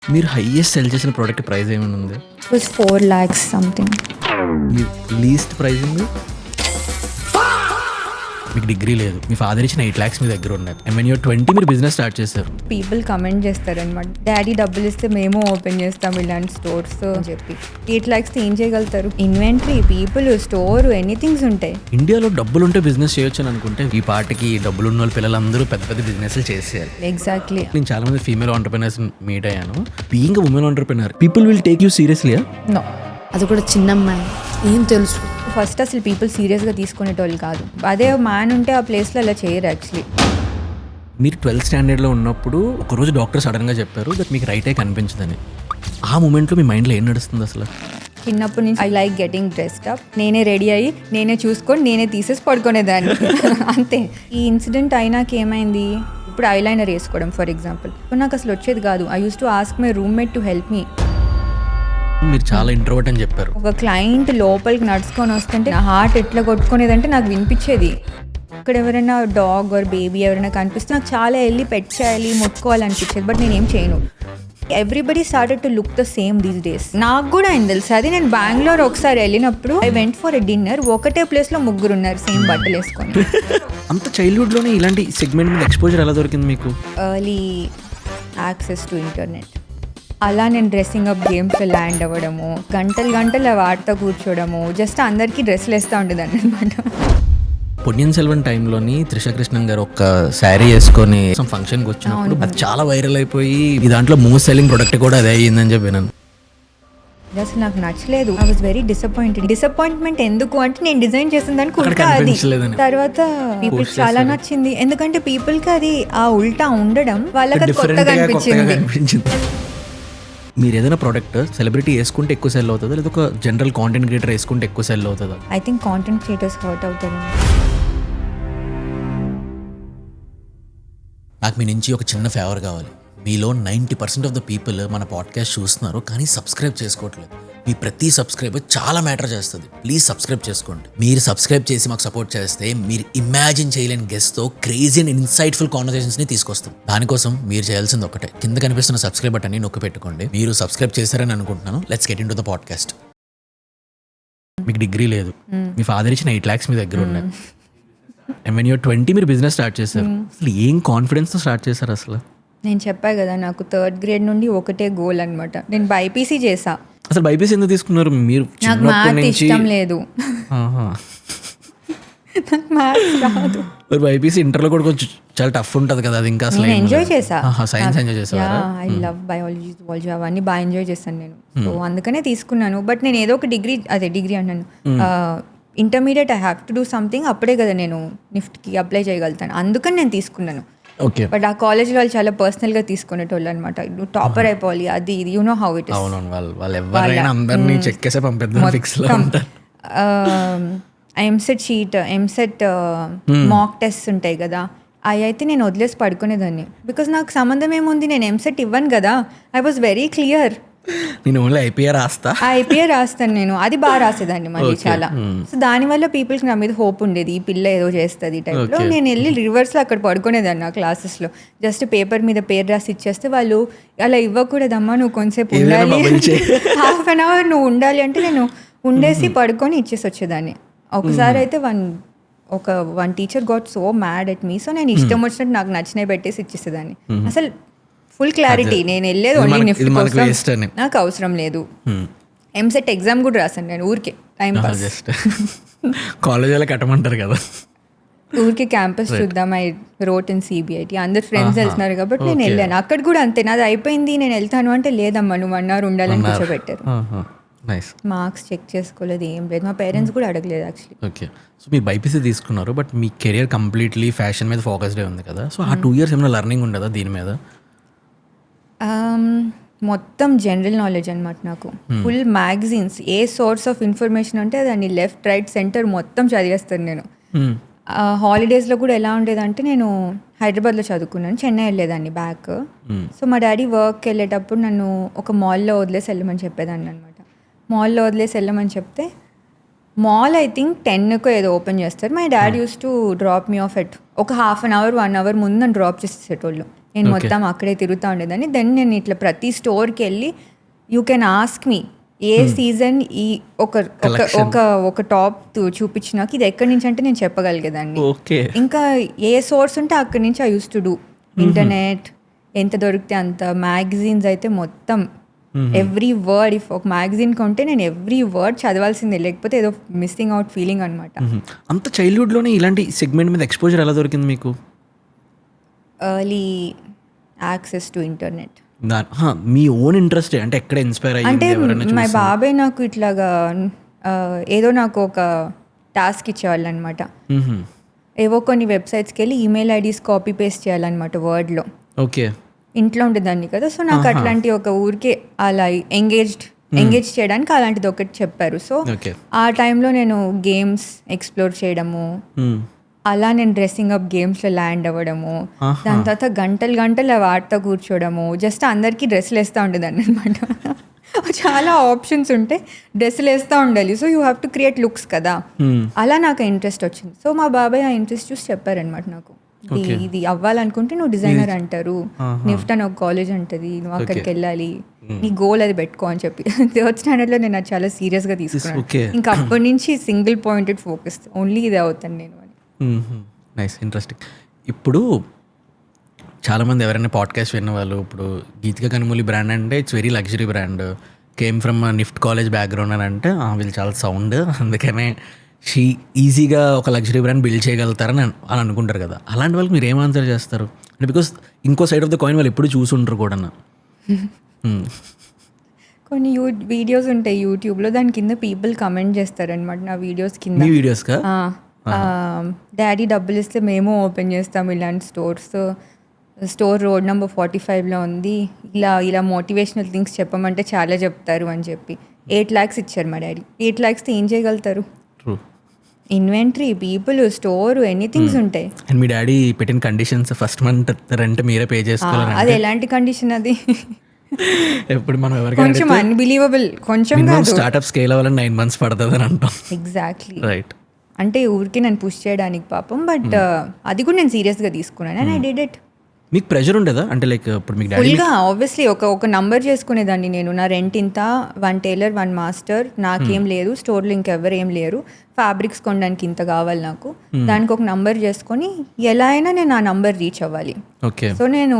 మీరు highest sell చేసిన product price ఏమైనా ఉంది? It was 4 lakhs something. మీ లీస్ట్ ప్రైజింగ్? మీకు డిగ్రీ లేదు, మీ ఫాదర్ ఇచ్చిన 8 lakhs మీ దగ్గర ఉన్నాయి, అండ్ వెన్ యూర్ 20 మీరు బిజినెస్ స్టార్ట్ చేశారు. పీపుల్ కమెంట్ చేస్తారనమాట, డాడీ డబ్బులు ఇస్తే మేము ఓపెన్ చేస్తాం ఇలాంటి స్టోర్స్ అని చెప్పి. 8 lakhs ఏం చేయగలుగుతారు? ఇన్వెంటరీ, పీపుల్, స్టోర్, ఎనీథింగ్స్ ఉంటాయి. ఇండియాలో డబ్బులు ఉంటే బిజినెస్ చేయొచ్చు అని అనుకుంటే ఈ పాటికి డబ్బులు ఉన్న వాళ్ళ పిల్లలందరూ పెద్ద పెద్ద బిజినెస్లు చేసేయాలి. ఎగ్జాక్ట్లీ. నేను చాలా మంది ఫీమేల్ ఆంటర్ప్రినర్స్ మీట్ అయ్యాను. Being women entrepreneur, people will take you seriously? No. అది కూడా చిన్న అమ్మాయి, ఏం తెలుసు. ఫస్ట్ అసలు పీపుల్ సీరియస్గా తీసుకునేటోళ్ళు కాదు. అదే మ్యాన్ ఉంటే ఆ ప్లేస్లో అలా చేయరు యాక్చువల్లీ. మీరు 12th స్టాండర్డ్లో ఉన్నప్పుడు ఒకరోజు డాక్టర్ సడన్గా చెప్పారు దట్ మీకు రైట్ ఐ కనిపించదని. ఆ మూమెంట్లో మీ మైండ్లో ఏం నడుస్తుంది అసలు? చిన్నప్పటి నుంచి I like getting dressed up. నేనే రెడీ అయ్యి, నేనే చూసుకొని, నేనే తీసేసి పడుకునేదాన్ని. అంతే. ఈ ఇన్సిడెంట్ అయినాక ఏమైంది, ఇప్పుడు ఐలైనర్ వేసుకోవడం ఫర్ ఎగ్జాంపుల్ నాకు అసలు వచ్చేది కాదు. I use to ask my roommate to help మీ. మీరు చాలా ఇంట్రోవర్ట్ అని చెప్పారు. ఒక క్లయింట్ లోపలికి నడుచుకొని వస్తుంటే నా హార్ట్ ఎట్లా కొట్టుకునేదంటే నాకు వినిపించేది. ఇక్కడ ఎవరైనా డాగ్ ఆర్ బేబీ ఎవరైనా కనిపిస్తే నాకు చాలా వెళ్ళి పెట్ చేయాలి, ముట్టుకోవాలనిపించేది. బట్ నేనేం చేయను. Everybody started to look the same these days. నాకు కూడా అయింది తెలుసు. అది నేను బెంగళూరు ఒకసారి వెళ్ళినప్పుడు I went for a dinner. ఒకటే ప్లేస్లో ముగ్గురు ఉన్నారు సేమ్ బట్టలు వేసుకొని. అంత చైల్డ్హుడ్లోనే ఇలాంటి సెగ్మెంట్ మీద ఎక్స్పోజర్ ఎలా దొరికింది మీకు? Early access to internet. అలా నేను డ్రెస్సింగ్ అప్ గేమ్స్లో ల్యాండ్ అవ్వడము, గంటలు వాటితో కూర్చోవడము, జస్ట్ అందరికీ డ్రెస్సులు వేస్తూ ఉండేదాన్ని అనమాట. పొన్నియిన్ సెల్వన్ టైంలోని త్రిష కృష్ణన్ గారు ఒక శారీ వేసుకొని ఫంక్షన్కి వచ్చినప్పుడు అది చాలా వైరల్ అయిపోయి ఈ దాంట్లో మోస్ట్ సెల్లింగ్ ప్రొడక్ట్ కూడా అదే అయ్యిందని చెప్పి నేను. అసలు నాకు నచ్చలేదు. I was very disappointed. Disappointment ఎందుకు అంటే నేను డిజైన్ చేసిన దానికి ఉల్టా అది. తర్వాత పీపుల్ చాలా నచ్చింది, ఎందుకంటే పీపుల్ కి అది ఆ ఉల్టా ఉండడం వాళ్ళకి అది కొత్తగా అనిపించింది. మీరు ఏదైనా ప్రోడక్ట్ సెలబ్రిటీ వేసుకుంటే ఎక్కువ సెల్ అవుతుందా, లేదా ఒక జనరల్ కాంటెంట్ క్రియేటర్ వేసుకుంటే ఎక్కువ సెల్ అవుతుందా? I think content creators hurt అవుతారు. నాకు మీ నుంచి ఒక చిన్న ఫేవర్ కావాలి. మీలో 90% ఆఫ్ ద పీపుల్ మన పాడ్కాస్ట్ చూస్తున్నారు కానీ సబ్స్క్రైబ్ చేసుకోవట్లేదు. మీ ప్రతి సబ్స్క్రైబర్ చాలా మ్యాటర్ చేస్తుంది. ప్లీజ్ సబ్స్క్రైబ్ చేసుకోండి. మీరు సబ్స్క్రైబ్ చేసి మాకు సపోర్ట్ చేస్తే మీరు ఇమాజిన్ చేయలేని గెస్ట్తో క్రేజీ అండ్ ఇన్సైట్ఫుల్ కాన్వర్సేషన్స్ని తీసుకొస్తాం. దానికోసం మీరు చేయాల్సింది ఒకటే, కింద కనిపిస్తున్న సబ్స్క్రైబ్ బటన్ని నొక్కి పెట్టుకోండి. మీరు సబ్స్క్రైబ్ చేశారని అనుకుంటున్నాను. Let's get in to the podcast. మీకు డిగ్రీ లేదు, మీ ఫాదర్ ఇచ్చిన 8 lakhs మీ దగ్గర ఉన్నాయి, అండ్ వెన్ యూర్ 20 మీరు బిజినెస్ స్టార్ట్ చేశారు. అసలు ఏం కాన్ఫిడెన్స్తో స్టార్ట్ చేశారు అసలు? నేను చెప్పా కదా, నాకు 3rd grade నుండి ఒకటే గోల్ అనమాట. నేను బైపీసీ చేసా. అసలు బైపీసీ ఎందుకు తీసుకున్నారు మీరు? నాకు మ్యాథ్స్ ఇష్టం లేదు. నాకు మ్యాథ్స్ రాదు. బైపీసీ ఇంటర్లో కూడా కొంచెం చాలా టఫ్ ఉంటుంది కదా, అది ఇంకా అసలు ఎంజాయ్ చేసా. సైన్స్ ఎంజాయ్ చేసారా? ఐ లవ్ బయాలజీ, జువాలజీ అవన్నీ బాగా ఎంజాయ్ చేశాను నేను. సో అందుకనే తీసుకున్నాను. బట్ నేను ఏదో ఒక డిగ్రీ అన్నాను, intermediate I have to do something. అప్పుడే కదా నేను నిఫ్ట్కి అప్లై చేయగలుగుతాను. అందుకని నేను తీసుకున్నాను. ఓకే. బట్ ఆ కాలేజ్లో వాళ్ళు చాలా పర్సనల్గా తీసుకునేటోళ్ళు అనమాట. నువ్వు టాపర్ అయిపోవాలి, అది ఇది, you know how it is. అవునవును, వాళ్ళు ఎవరైనా అందరినీ చెక్ చేసే పంపిద్దాం ఫిక్స్ లో ఉంటారు. EAMCET sheet, EAMCET mock test ఉంటాయి కదా, అవి అయితే నేను వదిలేసి పడుకునేదాన్ని. బికాజ్ నాకు సంబంధం ఏముంది, నేను ఎంసెట్ ఇవ్వను కదా. I was very clear. నేను ఓన్లీ ఐపీఆర్ రాస్తాను నేను. అది బాగా రాసేదాన్ని మళ్ళీ చాలా. సో దానివల్ల పీపుల్కి నా మీద హోప్ ఉండేది, ఈ పిల్ల ఏదో చేస్తుంది టైప్లో. నేను వెళ్ళి రివర్స్లో అక్కడ పడుకునేదాన్ని ఆ క్లాసెస్లో. జస్ట్ పేపర్ మీద పేరు రాసి ఇచ్చేస్తే వాళ్ళు అలా ఇవ్వకూడదమ్మా, నువ్వు కొంతసేపు ఉండాలి, హాఫ్ అన్ అవర్ నువ్వు ఉండాలి అంటే నేను ఉండేసి పడుకొని ఇచ్చేసి వచ్చేదాన్ని. ఒకసారి అయితే one teacher got so mad at me. So నేను ఇష్టం వచ్చినట్టు నాకు నచ్చినవి పెట్టేసి ఇచ్చేసేదాన్ని. అసలు ఫుల్ క్లారిటీ, నేను వెళ్ళేది ఓన్లీ నిఫ్ట్ కోసం, నాకు అవసరం లేదు. ఎంసెట్ ఎగ్జామ్ కూడా రాసాను నేను ఊరికే టైం పాస్. కాలేజ్ వాళ్ళకి కట్టమంటారు కదా, ఊరికే క్యాంపస్ చూద్దాం. ఐ రోట్ ఇన్ సిబిఐటి, అందరు ఫ్రెండ్స్ వెళ్తున్నారు కాబట్టి నేను వెళ్ళాను. అక్కడ కూడా అంతే, నాది అయిపోయింది నేను వెళ్తాను అంటే లేదమ్మా నువ్వు 1 hour ఉండాలని కూర్చోబెట్టారు. మార్క్స్ చెక్ చేసుకోలేదు, ఏం లేదు. మా పేరెంట్స్ కూడా అడగలేదు యాక్చువల్లీ. ఓకే. సో మీరు బైపీసీ తీసుకున్నారు, but me career completely fashion మీద ఫోకస్డే ఉంది కదా. సో ఆ 2 years ఏమైనా లెర్నింగ్ ఉండదా దీని మీద? మొత్తం జనరల్ నాలెడ్జ్ అనమాట నాకు. Full magazines, A source of information ఉంటే దాన్ని లెఫ్ట్ రైట్ సెంటర్ మొత్తం చదివేస్తాను నేను. హాలిడేస్లో కూడా ఎలా ఉండేదంటే, నేను హైదరాబాద్లో చదువుకున్నాను, చెన్నై వెళ్ళేదాన్ని బ్యాక్. సో మా డాడీ వర్క్కి వెళ్ళేటప్పుడు నన్ను ఒక మాల్లో వదిలేసి వెళ్ళమని చెప్పేదాన్ని అనమాట. మాల్లో వదిలేసి వెళ్ళమని చెప్తే మాల్ ఐ థింక్ 10కో ఏదో ఓపెన్ చేస్తారు. My dad use to drop me of at ఒక హాఫ్ అన్ అవర్ 1 అవర్ ముందు నన్ను డ్రాప్ చేసేటోళ్ళు. నేను మొత్తం అక్కడే తిరుగుతూ ఉండేదాన్ని. దెన్ నేను ఇట్లా ప్రతి స్టోర్కి వెళ్ళి you can ask me A season ఈ ఒక టాప్ చూపించినాక ఇది ఎక్కడి నుంచి అంటే నేను చెప్పగలిగేదాన్ని. ఇంకా ఏ సోర్స్ ఉంటే అక్కడి నుంచి I use to do. Internet ఎంత దొరికితే అంత. మ్యాగజైన్స్ అయితే మొత్తం ఎవ్రీ వర్డ్, ఇఫ్ ఒక మ్యాగజైన్ కొంటే నేను ఎవ్రీ వర్డ్ చదవాల్సిందే, లేకపోతే ఏదో మిస్సింగ్ అవుట్ ఫీలింగ్ అనమాట. అంత చైల్డ్హుడ్లోనే ఇలాంటి సెగ్మెంట్ మీద ఎక్స్పోజర్ ఎలా దొరికింది మీకు? Early access to internet. Me own interest అంటే ఎక్కడ ఇన్స్పైర్ అంటే అయ్యింది? మా బాబాయ్ నాకు ఇట్లాగా ఏదో నాకు ఒక టాస్క్ ఇచ్చేవాళ్ళు అనమాట. ఏవో కొన్ని వెబ్సైట్స్కి వెళ్ళి ఈమెయిల్ ఐడీస్ కాపీ పేస్ట్ చేయాలన్నమాట వర్డ్లో. ఓకే. ఇంట్లో ఉండేదాన్ని కదా, సో నాకు అట్లాంటి ఒక ఊరికే అలా ఎంగేజ్ చేయడానికి అలాంటిది ఒకటి చెప్పారు. సో ఆ టైంలో నేను గేమ్స్ ఎక్స్ప్లోర్ చేయడము, అలా నేను డ్రెస్సింగ్ అప్ గేమ్స్లో ల్యాండ్ అవ్వడము, దాని తర్వాత గంటలు వాటితో కూర్చోవడము, జస్ట్ అందరికీ డ్రెస్సులు వేస్తూ ఉండేదాన్ని అనమాట. చాలా ఆప్షన్స్ ఉంటే డ్రెస్సులు వేస్తూ ఉండాలి. So you have to create looks కదా. అలా నాకు ఇంట్రెస్ట్ వచ్చింది. సో మా బాబాయ్ ఆ ఇంట్రెస్ట్ చూసి చెప్పారనమాట నాకు, ఇది అవ్వాలనుకుంటే నువ్వు డిజైనర్ అంటారు, నిఫ్ట్ అని ఒక కాలేజ్ ఉంటుంది, నువ్వు అక్కడికి వెళ్ళాలి, నీ గోల్ అది పెట్టుకో అని చెప్పి 3rd స్టాండర్డ్లో నేను అది చాలా సీరియస్గా తీసుకున్నాను. ఇంకా అప్పటి నుంచి సింగిల్ పాయింటెడ్ ఫోకస్, ఓన్లీ ఇది అవుతాను నేను అని. Nice, interesting. ఇప్పుడు చాలామంది ఎవరైనా పాడ్కాస్ట్ విన్న వాళ్ళు, ఇప్పుడు గీతిక కనుమూలి బ్రాండ్ అంటే it's very luxury brand, came from NIFT college background అని అంటే వీళ్ళు చాలా సౌండ్, అందుకనే ఈజీగా ఒక లగ్జరీ బ్రాండ్ బిల్డ్ చేయగలుగుతారని అని అనుకుంటారు కదా. అలాంటి వాళ్ళకి మీరు ఏం ఆన్సర్ చేస్తారు? అంటే బికాస్ ఇంకో సైడ్ ఆఫ్ ద కాయిన్ వాళ్ళు ఎప్పుడు చూసుంటారు కూడా. కొన్ని వీడియోస్ ఉంటాయి యూట్యూబ్లో, దాని కింద పీపుల్ కమెంట్ చేస్తారనమాట నా వీడియోస్ కింద. మీ వీడియోస్కా? డాడీ డబ్బులు ఇస్తే మేము ఓపెన్ చేస్తాం ఇలాంటి స్టోర్స్, స్టోర్ రోడ్ నెంబర్ 45లో ఉంది, ఇలా మోటివేషనల్ థింగ్స్ చెప్పమంటే చాలా చెప్తారు అని చెప్పి 8 lakhs ఇచ్చారు మా డాడీ. 8 lakhsతో ఏం చేయగలుగుతారు? ఇన్వెంటరీ, పీపుల్, స్టోర్, ఎనీథింగ్స్ ఉంటాయి. అండ్ మీ డాడీ పెట్టిన కండిషన్స్ ఫస్ట్ మంత్ రెంట్ మీరే పే చేసుకోవాలి. అది ఎలాంటి కండిషన్ అది? ఎప్పుడు మనం కొంచెం అన్బిలీవబుల్, కొంచెం స్టార్ట్అప్ స్కేల్ అవ్వాలని 9 months పడుతుంది అని అంటాం. Exactly, right. అంటే ఊరికి నన్ను పుష్ చేయడానికి పాపం, బట్ అది కూడా నేను సీరియస్గా తీసుకున్నాను అండ్ ఐ డిడ్ ఇట్. మీకు ప్రెషర్ ఉండేదా? అంటే లైక్ ఇప్పుడు మీకు డాడీ ఫుల్గా ఆబ్వియస్లీ ఒక నంబర్ చేసుకునేదాన్ని నేను, నా రెంట్ ఇంత, 1 tailor 1 master, నాకేం లేదు, స్టోర్లో ఇంకెవరు ఏం లేరు, ఫ్యాబ్రిక్స్ కొనడానికి ఇంత కావాలి నాకు, దానికి ఒక నంబర్ చేసుకొని ఎలా అయినా నేను ఆ నంబర్ రీచ్ అవ్వాలి. ఓకే. సో నేను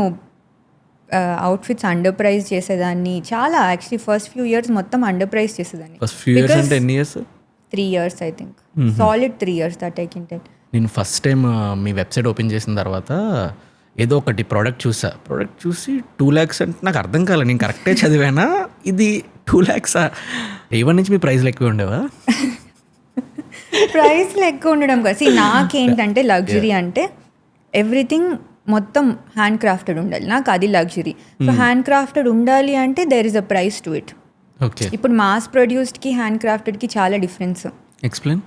అవుట్ఫిట్స్ అండర్ ప్రైజ్ చేసేదాన్ని చాలా. యాక్చువల్లీ ఫస్ట్ few years మొత్తం అండర్ ప్రైజ్ చేసేదాన్ని. 3 years I think, solid 3 years that I can tell. నేను ఫస్ట్ టైం మీ వెబ్సైట్ ఓపెన్ చేసిన తర్వాత ఏదో ఒకటి ప్రోడక్ట్ చూసి 2 lakhs అంటే నాకు అర్థం కాలేదు. నేను కరెక్టే చదివానా ఇది 2 lakhs? రేవన్ నుంచి మీ ప్రైస్లు ఎక్కువ ఉండేవా? ప్రైస్లు ఎక్కువ ఉండడం కదా. నాకేంటంటే లగ్జరీ అంటే ఎవ్రీథింగ్ మొత్తం హ్యాండ్ క్రాఫ్టెడ్ ఉండాలి, నాకు అది లగ్జరీ. సో హ్యాండ్ క్రాఫ్టెడ్ ఉండాలి అంటే there is a price to it. Okay. ఇప్పుడు మాస్ ప్రొడ్యూస్డ్కి హ్యాండ్ క్రాఫ్టెడ్కి చాలా డిఫరెన్స్. ఎక్స్ప్లెయిన్.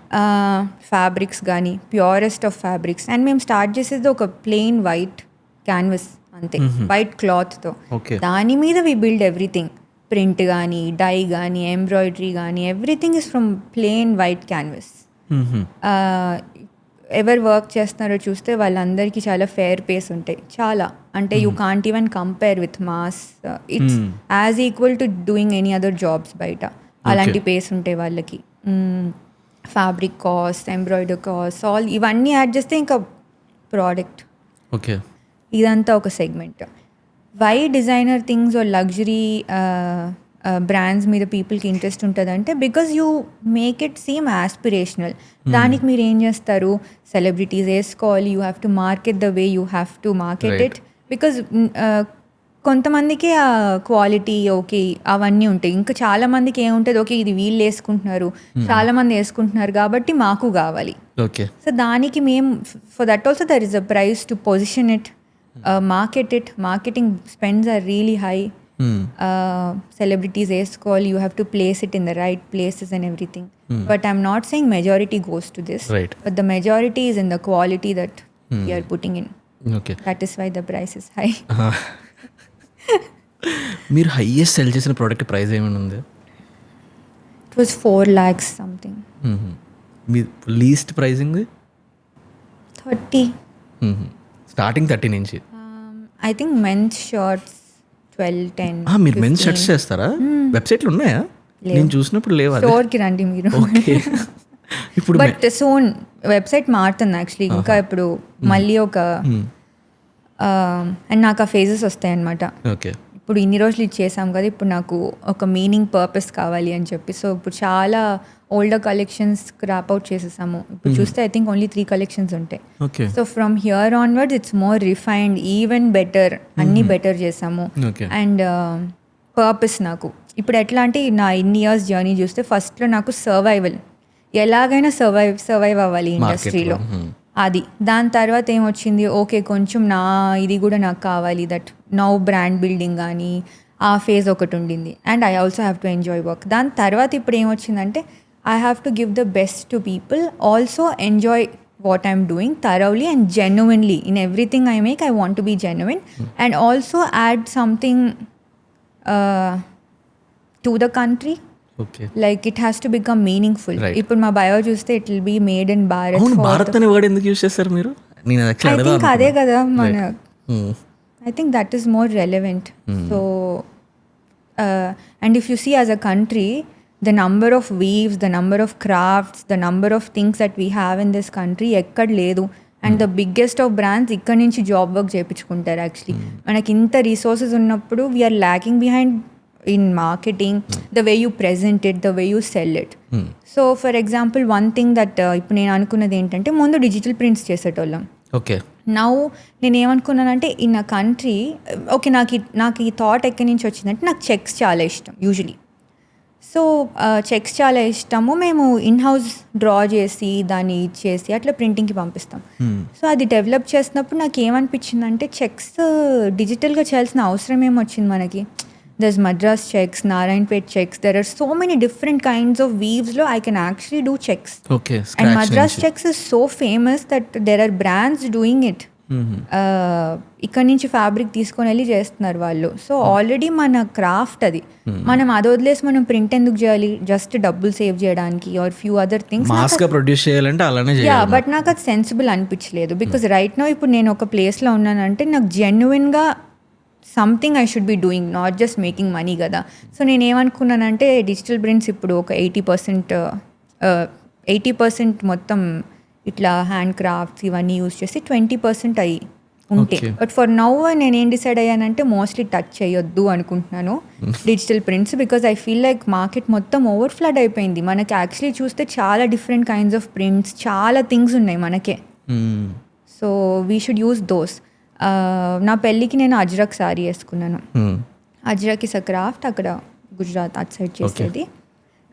ఫ్యాబ్రిక్స్ కానీ ప్యూరెస్ట్ ఆఫ్ ఫ్యాబ్రిక్స్, అండ్ మేము స్టార్ట్ చేసేది ఒక ప్లెయిన్ వైట్ క్యాన్వస్ అంతే, వైట్ క్లాత్తో. దాని మీద వి బిల్డ్ ఎవ్రీథింగ్, ప్రింట్ కానీ, డై కానీ, ఎంబ్రాయిడరీ కానీ, everything is from plain white canvas. ఎవరు వర్క్ చేస్తున్నారో చూస్తే వాళ్ళందరికీ చాలా ఫేర్ పేస్ ఉంటాయి, చాలా అంటే you can't even compare with mass. It's as equal to doing any other jobs బయట, అలాంటి పేస్ ఉంటాయి వాళ్ళకి. Fabric cost, embroidery cost, all ఇవన్నీ యాడ్ చేస్తే ఇంకా ప్రోడక్ట్. ఓకే. ఇదంతా ఒక segment. Why designer things are luxury brands మీద పీపుల్కి ఇంట్రెస్ట్ ఉంటుందంటే because you make it seem aspirational. దానికి మీరు ఏం చేస్తారు, సెలబ్రిటీస్ వేసుకోవాలి, you have to market the way you have to market it. Because కొంతమందికి ఆ క్వాలిటీ ఓకే అవన్నీ ఉంటాయి, ఇంకా చాలామందికి ఏముంటుంది, ఓకే ఇది వీళ్ళు వేసుకుంటున్నారు, చాలామంది వేసుకుంటున్నారు కాబట్టి మాకు కావాలి. ఓకే. సో దానికి మేము for that also there is a price to position it, market it. Marketing spends are really high. Celebrities వేసుకోవాలి, you have to place it in the right places and everything. But I'm not saying majority goes to this, but the majority is in the quality that you are putting in. That is why the price is high. మీరు highest sell చేసిన product price ఏమైనా ఉంది? It was 4 lakhs something. మీ least pricing 30. Starting 30 నుంచి. I think men's shirts 12-10. మీరు men's shirts చేస్తారా? వెబ్సైట్లు ఉన్నాయా? నేను చూసినప్పుడు లేవా? స్టోర్కి రండి మీరు. ఓకే. ఇప్పుడు బట్ సోన్ వెబ్సైట్ మారుతుంది యాక్చువల్లీ. ఇంకా ఇప్పుడు మళ్ళీ ఒక అండ్ నాకు ఆ ఫేజెస్ వస్తాయి అన్నమాట. ఓకే. ఇప్పుడు ఇన్ని రోజులు ఇది చేసాం కదా, ఇప్పుడు నాకు ఒక మీనింగ్ పర్పస్ కావాలి అని చెప్పి. సో ఇప్పుడు చాలా ఓల్డర్ కలెక్షన్స్ స్క్రాప్ అవుట్ చేసేసాము. ఇప్పుడు చూస్తే ఐ థింక్ ఓన్లీ 3 collections ఉంటాయి. Okay. So from here onwards it's more refined, even better, అన్నీ బెటర్ చేసాము. ఓకే. అండ్ పర్పస్ నాకు ఇప్పుడు ఎట్లా అంటే నా ఇన్ని ఇయర్స్ జర్నీ చూస్తే ఫస్ట్లో నాకు సర్వైవల్, ఎలాగైనా సర్వైవ్ అవ్వాలి ఇండస్ట్రీలో, అది. దాని తర్వాత ఏమొచ్చింది, ఓకే కొంచెం నా ఇది కూడా నాకు కావాలి, దట్ నౌ బ్రాండ్ బిల్డింగ్ కానీ ఆ ఫేజ్ ఒకటి ఉండింది. And I also have to enjoy work. దాని తర్వాత ఇప్పుడు ఏమొచ్చిందంటే I have to give the best to people, also enjoy what I'm doing thoroughly and genuinely. In everything I make, I want to be genuine and also add something to the country. Okay. Like it has to become meaningful. Right. ఇప్పుడు మా bio చూస్తే it will be made in Bharat. అవును, భారత్ అనే word ఎందుకు use చేస్తారు మీరు? నేను I think అదే కదా మన I think that is more relevant. So and if you see as a country, the number of weaves, the number of crafts, the number of things that we have in this country ఎక్కడ లేదు. And the biggest of brands ఇక్కడ నుంచి job work చేయించుకుంటారు actually. మనకి ఇంత resources ఉన్నప్పుడు we're lacking behind in marketing, the way you present it, the way you sell it. So for example one thing that ఇప్పుడు నేను అనుకున్నది ఏంటంటే, ముందు డిజిటల్ ప్రింట్స్ చేసేటోళ్ళం. ఓకే. నౌ నేను ఏమనుకున్నానంటే ఇన్ అ కంట్రీ, ఓకే నాకు ఈ థాట్ ఎక్కడి నుంచి వచ్చిందంటే, నాకు చెక్స్ చాలా ఇష్టం యూజువలీ. సో చెక్స్ చాలా ఇష్టము. మేము ఇన్ హౌస్ డ్రా చేసి దాన్ని ఇచ్చేసి అట్లా ప్రింటింగ్కి పంపిస్తాం. సో అది డెవలప్ చేసినప్పుడు నాకు ఏమనిపించిందంటే, చెక్స్ డిజిటల్గా చేయాల్సిన అవసరం ఏమొచ్చింది మనకి. There's Madras checks, Narayanpet checks, there are so many different kinds of వీవ్స్లో I can actually do checks. Okay. And Madras checks is so famous that there are brands doing it. ఇక్కడ నుంచి ఫ్యాబ్రిక్ తీసుకొని వెళ్ళి చేస్తున్నారు వాళ్ళు. సో ఆల్రెడీ మన క్రాఫ్ట్ అది. మనం అది వదిలేసి మనం ప్రింట్ ఎందుకు చేయాలి, జస్ట్ డబ్బులు సేవ్ చేయడానికి ఆర్ ఫ్యూ అదర్ థింగ్స్. మాస్గా ప్రొడ్యూస్ చేయాలంటే అలానే చేయాలి. యా, బట్ నాకు అది సెన్సిబుల్ అనిపించలేదు. బికాస్ రైట్ నౌ ఇప్పుడు నేను ఒక ప్లేస్లో ఉన్నానంటే నాకు జెన్యున్గా something I should be doing, not just making money కదా. సో నేను ఏమనుకున్నానంటే, డిజిటల్ ప్రింట్స్ ఇప్పుడు ఒక 80% మొత్తం ఇట్లా హ్యాండ్ క్రాఫ్ట్స్ ఇవన్నీ యూజ్ చేసి 20% అయ్యి ఉంటే. బట్ ఫర్ నౌ నేనేం డిసైడ్ అయ్యానంటే, మోస్ట్లీ టచ్ చేయొద్దు అనుకుంటున్నాను digital prints. Because I feel like market మొత్తం ఓవర్ ఫ్లడ్ అయిపోయింది. మనకి యాక్చువల్లీ చూస్తే చాలా డిఫరెంట్ కైండ్స్ ఆఫ్ ప్రింట్స్, చాలా థింగ్స్ ఉన్నాయి మనకే. So we should use those. నా పెళ్ళికి నేను అజ్రక్ సారీ వేసుకున్నాను. అజ్రక్ ఇస్ అ క్రాఫ్ట్, అక్కడ గుజరాత్ అటు సైడ్ చేసేది.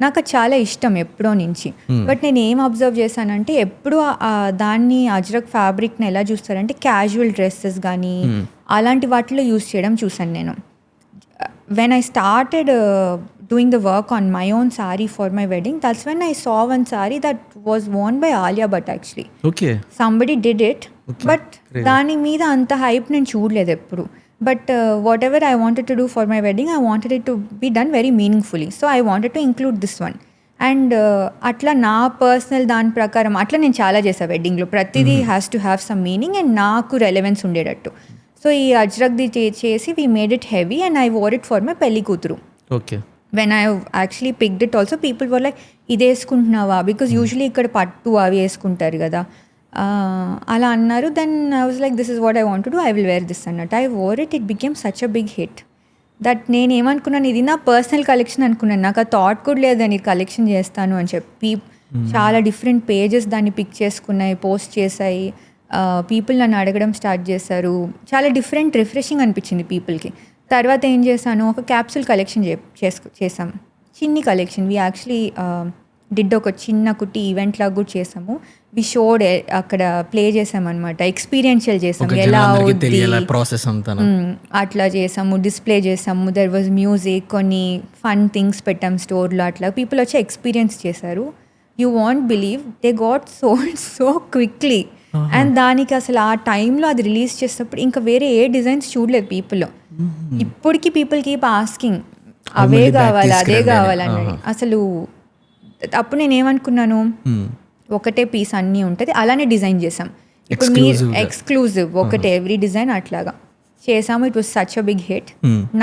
నాకు అది చాలా ఇష్టం ఎప్పుడో నుంచి. బట్ నేను ఏం అబ్జర్వ్ చేశానంటే, ఎప్పుడు దాన్ని అజ్రక్ ఫ్యాబ్రిక్ని ఎలా చూస్తారంటే, క్యాజువల్ డ్రెస్సెస్ కానీ అలాంటి వాటిలో యూస్ చేయడం చూసాను నేను. When I started doing the work on my own sari for my wedding, that's when I saw one sari that was worn by Alia Bhatt actually. Somebody did it, but దాని మీద అంత హైప్ నేను చూడలేదు ఎప్పుడు. But whatever I wanted to do for my wedding, I wanted it to be done very meaningfully. So I wanted to include this one. And అట్లా నా personal దాని ప్రకారం అట్లా నేను చాలా చేసా వెడ్డింగ్లో. ప్రతిదీ has to have some meaning and నాకు రెలవెన్స్ ఉండేటట్టు. సో ఈ అజ్రక్ది చేసి we made it heavy and I wore it for my పెళ్లి కూతురు. Okay. When I actually picked it also, people were like, ఇది వేసుకుంటున్నావా, బికాజ్ యూజువలీ ఇక్కడ పట్టు అవి వేసుకుంటారు కదా, అలా అన్నారు. Then I was like, this is what I want to do, I will wear this అన్నట్టు. I wore it, it became such a big hit that నేను ఏమనుకున్నాను, ఇది నా పర్సనల్ కలెక్షన్ అనుకున్నాను. నాకు ఆ థాట్ కూడా లేదు దాన్ని కలెక్షన్ చేస్తాను అని చెప్పి. చాలా డిఫరెంట్ పేజెస్ దాన్ని పిక్ చేసుకున్నాయి, పోస్ట్ చేశాయి. పీపుల్ నన్ను అడగడం స్టార్ట్ చేశారు. చాలా డిఫరెంట్, రిఫ్రెషింగ్ అనిపించింది పీపుల్కి. తర్వాత ఏం చేశాను, ఒక క్యాప్సూల్ కలెక్షన్ చేసాం, చిన్ని కలెక్షన్. వీ యాక్చువల్లీ డిడ్ ఒక చిన్న కుట్టి ఈవెంట్ లాగా కూడా చేసాము. వి షోడ్, అక్కడ ప్లే చేసామన్నమాట, ఎక్స్పీరియన్షియల్ చేసాము, ఎలా అవుద్ది ప్రాసెస్ అట్లా చేసాము, డిస్ప్లే చేసాము. దెర్ వాజ్ మ్యూజిక్, కొన్ని ఫన్ థింగ్స్ పెట్టాం స్టోర్లో. అట్లా పీపుల్ వచ్చి ఎక్స్పీరియన్స్ చేశారు. You want believe, they got sold so quickly. And దానికి అసలు ఆ టైంలో అది రిలీజ్ చేసినప్పుడు ఇంకా వేరే ఏ డిజైన్స్ చూడలేదు పీపుల్లో. ఇప్పటికీ పీపుల్ కీప్ ఆస్కింగ్, అవే కావాలి, అదే కావాలని. అసలు అప్పుడు నేను ఏమనుకున్నాను, ఒకటే పీస్ అన్నీ ఉంటుంది, అలానే డిజైన్ చేసాం. ఇప్పుడు మీరు ఎక్స్క్లూజివ్ ఒకటే ఎవ్రీ డిజైన్ అట్లాగా చేసాము. It was such a big hit.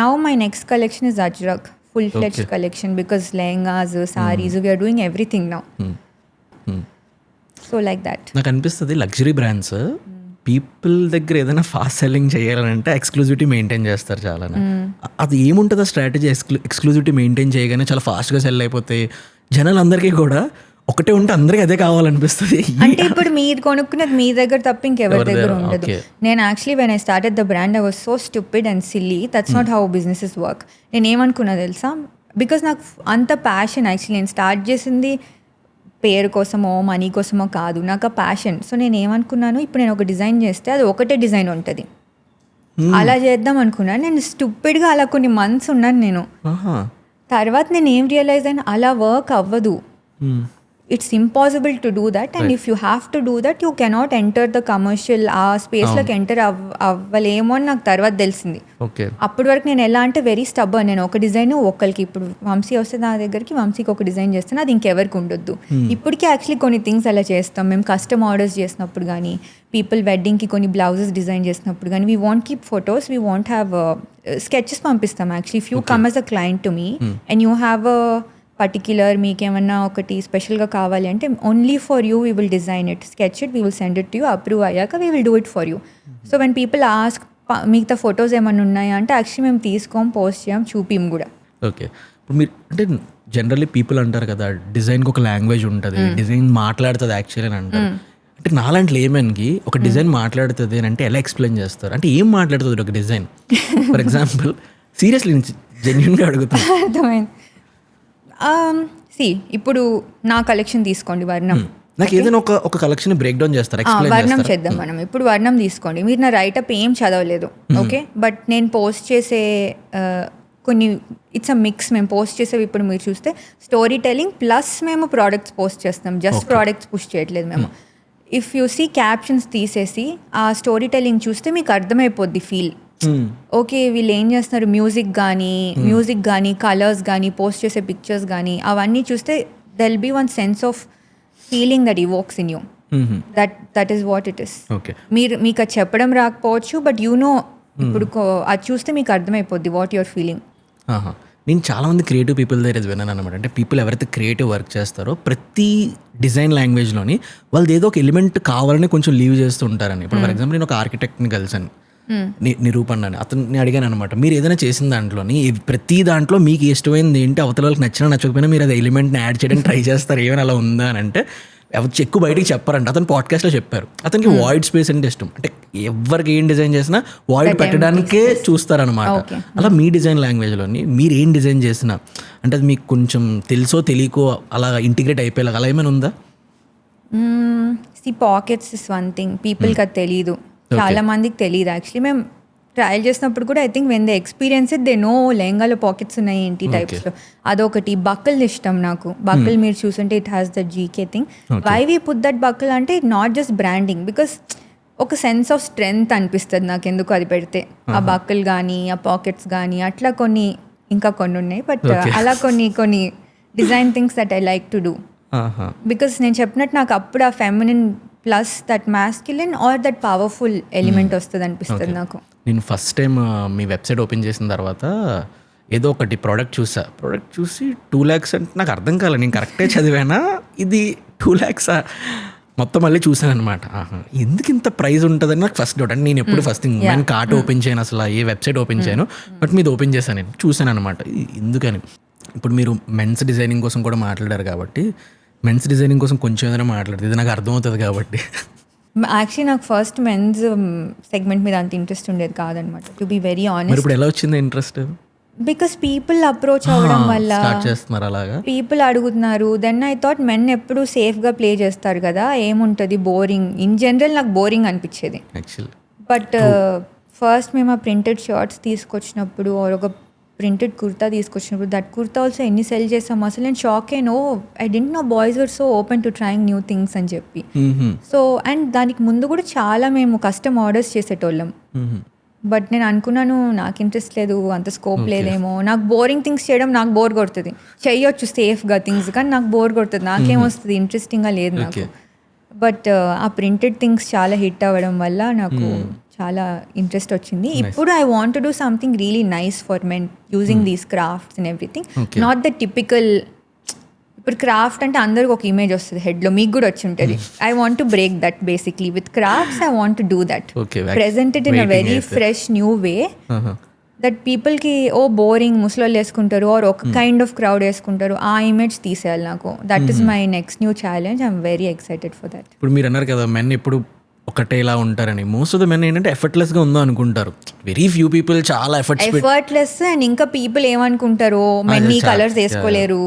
Now my next collection is Ajrakh, full fledged collection, because lehengas, saris, we're doing everything now. So like that. నాకు అనిపిస్తుంది లగ్జరీ బ్రాండ్స్ పీపుల్ దగ్గర ఏదైనా ఫాస్ట్ సెల్లింగ్ చేయాలంటే ఎక్స్క్లూజివిటీ మెయింటైన్ చేస్తారు చాలా. అది ఏముంటుంది ఆ స్ట్రాటజీ? ఎక్స్క్లూజివిటీ మెయింటైన్ చేయగానే చాలా ఫాస్ట్గా సెల్ అయిపోతాయి. జనాలు అందరికీ కూడా ఒకటే ఉంటే అందరికీ అదే కావాలనిపిస్తుంది. అంటే ఇప్పుడు మీరు కొనుక్కున్నది మీ దగ్గర తప్ప ఇంకెవరి దగ్గర ఉండదు. నేను actually when I started the brand I was so stupid and silly. That's not how businesses work. నేను ఏమనుకున్నా తెలుసా, బికాస్ నాకు అంత ప్యాషన్. యాక్చువల్లీ నేను స్టార్ట్ చేసింది పేరు కోసమో మనీ కోసమో కాదు, నాకు ఆ ప్యాషన్. సో నేను ఏమనుకున్నాను, ఇప్పుడు నేను ఒక డిజైన్ చేస్తే అది ఒకటే డిజైన్ ఉంటుంది, అలా చేద్దాం అనుకున్నాను. నేను స్టూపిడ్గా అలా కొన్ని మంత్స్ ఉన్నాను నేను. తర్వాత నేను ఏం రియలైజ్ అయినా, అలా వర్క్ అవ్వదు. It's impossible to do that. And if you have to do that you cannot enter the commercial, ఆ స్పేస్లోకి ఎంటర్ అవ్వలేమో అని నాకు తర్వాత తెలిసింది. అప్పటి వరకు నేను ఎలా అంటే వెరీ స్టబ్బర్న్. నేను ఒక డిజైన్ ఒకరికి, ఇప్పుడు వంశీ వస్తే నా దగ్గరికి, వంశీకి ఒక డిజైన్ చేస్తాను, అది ఇంకెవరికి ఉండొద్దు. ఇప్పటికీ యాక్చువల్లీ కొన్ని థింగ్స్ అలా చేస్తాం మేము. కస్టమ్ ఆర్డర్స్ చేసినప్పుడు కానీ, పీపుల్ వెడ్డింగ్కి కొన్ని బ్లౌజెస్ డిజైన్ చేసినప్పుడు కానీ, we want keep photos, we want have sketches పంపిస్తాం. Actually if you come as a client to me and you have particular, మీకేమన్నా ఒకటి స్పెషల్గా కావాలి అంటే only for you we will design it, sketch it, we will send it to you, approve అయ్యాక we will do it for you. So when people ask మిగతా photos ఏమైనా ఉన్నాయా అంటే యాక్చువల్లీ మేము తీసుకోం, పోస్ట్ చేయం, చూపిం కూడా. ఓకే. ఇప్పుడు మీరు అంటే జనరల్లీ పీపుల్ అంటారు కదా డిజైన్కి ఒక లాంగ్వేజ్ ఉంటుంది, డిజైన్ మాట్లాడుతుంది యాక్చువల్లీ అని అంటారు. అంటే నాలాంటి లేమన్కి ఒక డిజైన్ మాట్లాడుతుంది అని అంటే ఎలా ఎక్స్ప్లెయిన్ చేస్తారు? అంటే ఏం మాట్లాడుతుంది ఒక డిజైన్? ఫర్ ఎగ్జాంపుల్ సీరియస్లీ జెన్యూన్గా అడుగుతాను. అర్థమైంది. ఇప్పుడు నా కలెక్షన్ తీసుకోండి, వర్ణం. నాకు ఏదైనా ఒక కలెక్షన్ బ్రేక్ డౌన్ చేస్తారు, వర్ణం చేద్దాం మనం. ఇప్పుడు వర్ణం తీసుకోండి. మీరు నా రైటప్ ఏం చదవలేదు, ఓకే, బట్ నేను పోస్ట్ చేసే కొన్ని ఇట్స్ అ మిక్స్. మేము పోస్ట్ చేసేవి ఇప్పుడు మీరు చూస్తే స్టోరీ టెల్లింగ్ ప్లస్ మేము ప్రోడక్ట్స్ పోస్ట్ చేస్తాం. జస్ట్ ప్రోడక్ట్స్ పుష్ చేయట్లేదు మేము. ఇఫ్ యూ సీ క్యాప్షన్స్ తీసేసి ఆ స్టోరీ టెల్లింగ్ చూస్తే మీకు అర్థమైపోద్ది ఫీల్. ఓకే, వీళ్ళు ఏం చేస్తున్నారు, మ్యూజిక్ కానీ కలర్స్ కానీ పోస్ట్ చేసే పిక్చర్స్ కానీ అవన్నీ చూస్తే they'll be one sense of feeling that evokes in you. That is what it is. మీకు అది చెప్పడం రాకపోవచ్చు, బట్ యూ నో, ఇప్పుడు అది చూస్తే మీకు అర్థమైపోద్ది వాట్ యువర్ ఫీలింగ్. నేను చాలామంది క్రియేటివ్ పీపుల్ దగ్గర విన్నాను అనమాట. అంటే పీపుల్ ఎవరైతే క్రియేటివ్ వర్క్ చేస్తారో ప్రతి డిజైన్ లాంగ్వేజ్లోని వాళ్ళది ఏదో ఒక ఎలిమెంట్ కావాలని కొంచెం లీవ్ చేస్తూ ఉంటారని. ఇప్పుడు ఫర్ ఎగ్జాంపుల్ నేను ఒక ఆర్కిటెక్ట్ని కలిసాను, నిరూపణ అని, అతన్ని అడిగాను అనమాట, మీరు ఏదైనా చేసిన దాంట్లోని ప్రతి దాంట్లో మీకు ఇష్టమైనది ఏంటి, అవతల వాళ్ళకి నచ్చినా నచ్చకపోయినా మీరు అది ఎలిమెంట్ని యాడ్ చేయడానికి ట్రై చేస్తారు, ఏమైనా అలా ఉందా అని అంటే ఎక్కువ బయటికి చెప్పారంట. అతను పాడ్కాస్ట్లో చెప్పారు అతనికి వాయిడ్ స్పేస్ అంటే ఇష్టం. అంటే ఎవరికి ఏం డిజైన్ చేసినా వాయిడ్ పెట్టడానికే చూస్తారనమాట. అలా మీ డిజైన్ లాంగ్వేజ్లోని మీరు ఏం డిజైన్ చేసినా అంటే అది మీకు కొంచెం తెలుసో తెలియకో అలా ఇంటిగ్రేట్ అయిపోయేలాగా అలా ఏమైనా ఉందా? Pockets is one thing. పీపుల్కి అది తెలీదు, చాలా మందికి తెలియదు. యాక్చువల్లీ మేము ట్రయల్ చేసినప్పుడు కూడా I think when they experience it they know లెహంగాలో పాకెట్స్ ఉన్నాయి ఏంటి టైప్స్లో. అదొకటి. బక్కల్ ఇష్టం నాకు. బక్కల్ మీరు చూసుంటే it has the GK thing. Why we put that buckle అంటే నాట్ జస్ట్ బ్రాండింగ్, బికాస్ ఒక సెన్స్ ఆఫ్ స్ట్రెంగ్త్ అనిపిస్తుంది నాకు ఎందుకు అది పెడితే. ఆ బక్కల్ కానీ ఆ పాకెట్స్ కానీ అట్లా కొన్ని ఇంకా కొన్ని ఉన్నాయి. బట్ అలా కొన్ని design things that I like to do. Because నేను చెప్పినట్టు నాకు అప్పుడు ఆ feminine plus that masculine or that powerful element వస్తుంది అనిపిస్తుంది నాకు. నేను ఫస్ట్ టైం మీ వెబ్సైట్ ఓపెన్ చేసిన తర్వాత ఏదో ఒకటి ప్రోడక్ట్ చూసి 2 lakhs అంటే నాకు అర్థం కాలేదు. నేను కరెక్టే చదివానా, ఇది 2 lakhs మొత్తం మళ్ళీ చూసాను అనమాట. ఎందుకు ఇంత ప్రైస్ ఉంటుందని నాకు ఫస్ట్ డౌట్. అంటే నేను ఎప్పుడు ఫస్ట్ నేను కార్ట్ ఓపెన్ చేయను, అసలు ఏ వెబ్సైట్ ఓపెన్ చేయను, బట్ మీది ఓపెన్ చేశాను, నేను చూసాను అనమాట ఎందుకని. ఇప్పుడు మీరు మెన్స్ డిజైనింగ్ కోసం కూడా మాట్లాడారు కాబట్టి మెన్స్ డిజైనింగ్ కోసం కొంచెం ఏదైనా మాట్లాడుతుంది, ఇది నాకు అర్థమవుతుంది కాబట్టి. యాక్చువల్లీ నాకు ఫస్ట్ మెన్స్ సెగ్మెంట్ మీద అంత ఇంట్రెస్ట్ ఉండేది కాదనమాట, టు బి వెరీ ఆనెస్ట్. ఇప్పుడు ఎలా వచ్చింది ఇంట్రెస్ట్? బికాస్ పీపుల్ అప్రోచ్ అవ్వడం వల్ల పీపుల్ అడుగుతున్నారు. దెన్ ఐ థాట్ మెన్ ఎప్పుడు సేఫ్గా ప్లే చేస్తారు కదా, ఏముంటుంది బోరింగ్. ఇన్ జనరల్ నాకు బోరింగ్ అనిపించేది. బట్ ఫస్ట్ మేము ఆ ప్రింటెడ్ షర్ట్స్ తీసుకొచ్చినప్పుడు ఆర్ ఒక ప్రింటెడ్ కుర్తా తీసుకొచ్చినప్పుడు దట్ కుర్తా ఆల్సో ఎన్ని సెల్ చేసాము అసలు నేను షాక్ అయినో. I didn't know boys were so open to trying new things అని చెప్పి. సో అండ్ దానికి ముందు కూడా చాలా మేము కస్టమ్ ఆర్డర్స్ చేసేటోళ్ళం. బట్ నేను అనుకున్నాను నాకు ఇంట్రెస్ట్ లేదు, అంత స్కోప్ లేదేమో, నాకు బోరింగ్ థింగ్స్ చేయడం నాకు బోర్ కొడుతుంది. చెయ్యొచ్చు సేఫ్గా థింగ్స్, కానీ నాకు బోర్ కొడుతుంది, నాకేం వస్తుంది, ఇంట్రెస్టింగ్గా లేదు నాకు. బట్ ఆ ప్రింటెడ్ థింగ్స్ చాలా హిట్ అవ్వడం వల్ల నాకు చాలా ఇంట్రెస్ట్ వచ్చింది. ఇప్పుడు I want to do something really nice for men using these crafts and everything, not the typical. ఇప్పుడు క్రాఫ్ట్ అంటే అందరికి ఒక ఇమేజ్ వస్తుంది హెడ్లో, మీకు కూడా వచ్చి ఉంటుంది. I want to break that basically with crafts. I want to do that, present it in a very fresh new way that పీపుల్కి ఓ బోరింగ్ ముసలోళ్ళు వేసుకుంటారు ఆర్ ఒక కైండ్ ఆఫ్ క్రౌడ్ వేసుకుంటారు, ఆ ఇమేజ్ తీసేయాలి నాకు. That is my next new challenge. I'm very excited for that. ఇప్పుడు మీరు అన్నారు కదా మెన్ ఇప్పుడు ఒకటేలా ఉంటారని. మోస్ట్ ఆఫ్ ద మెన్ ఏంటంటే ఎఫర్ట్లెస్గా ఉందో అనుకుంటారు. వెరీ ఫ్యూ పీపుల్ చాలా ఎఫర్ట్లెస్. అండ్ ఇంకా పీపుల్ ఏమనుకుంటారు, మెనీ కలర్స్ వేసుకోలేరు.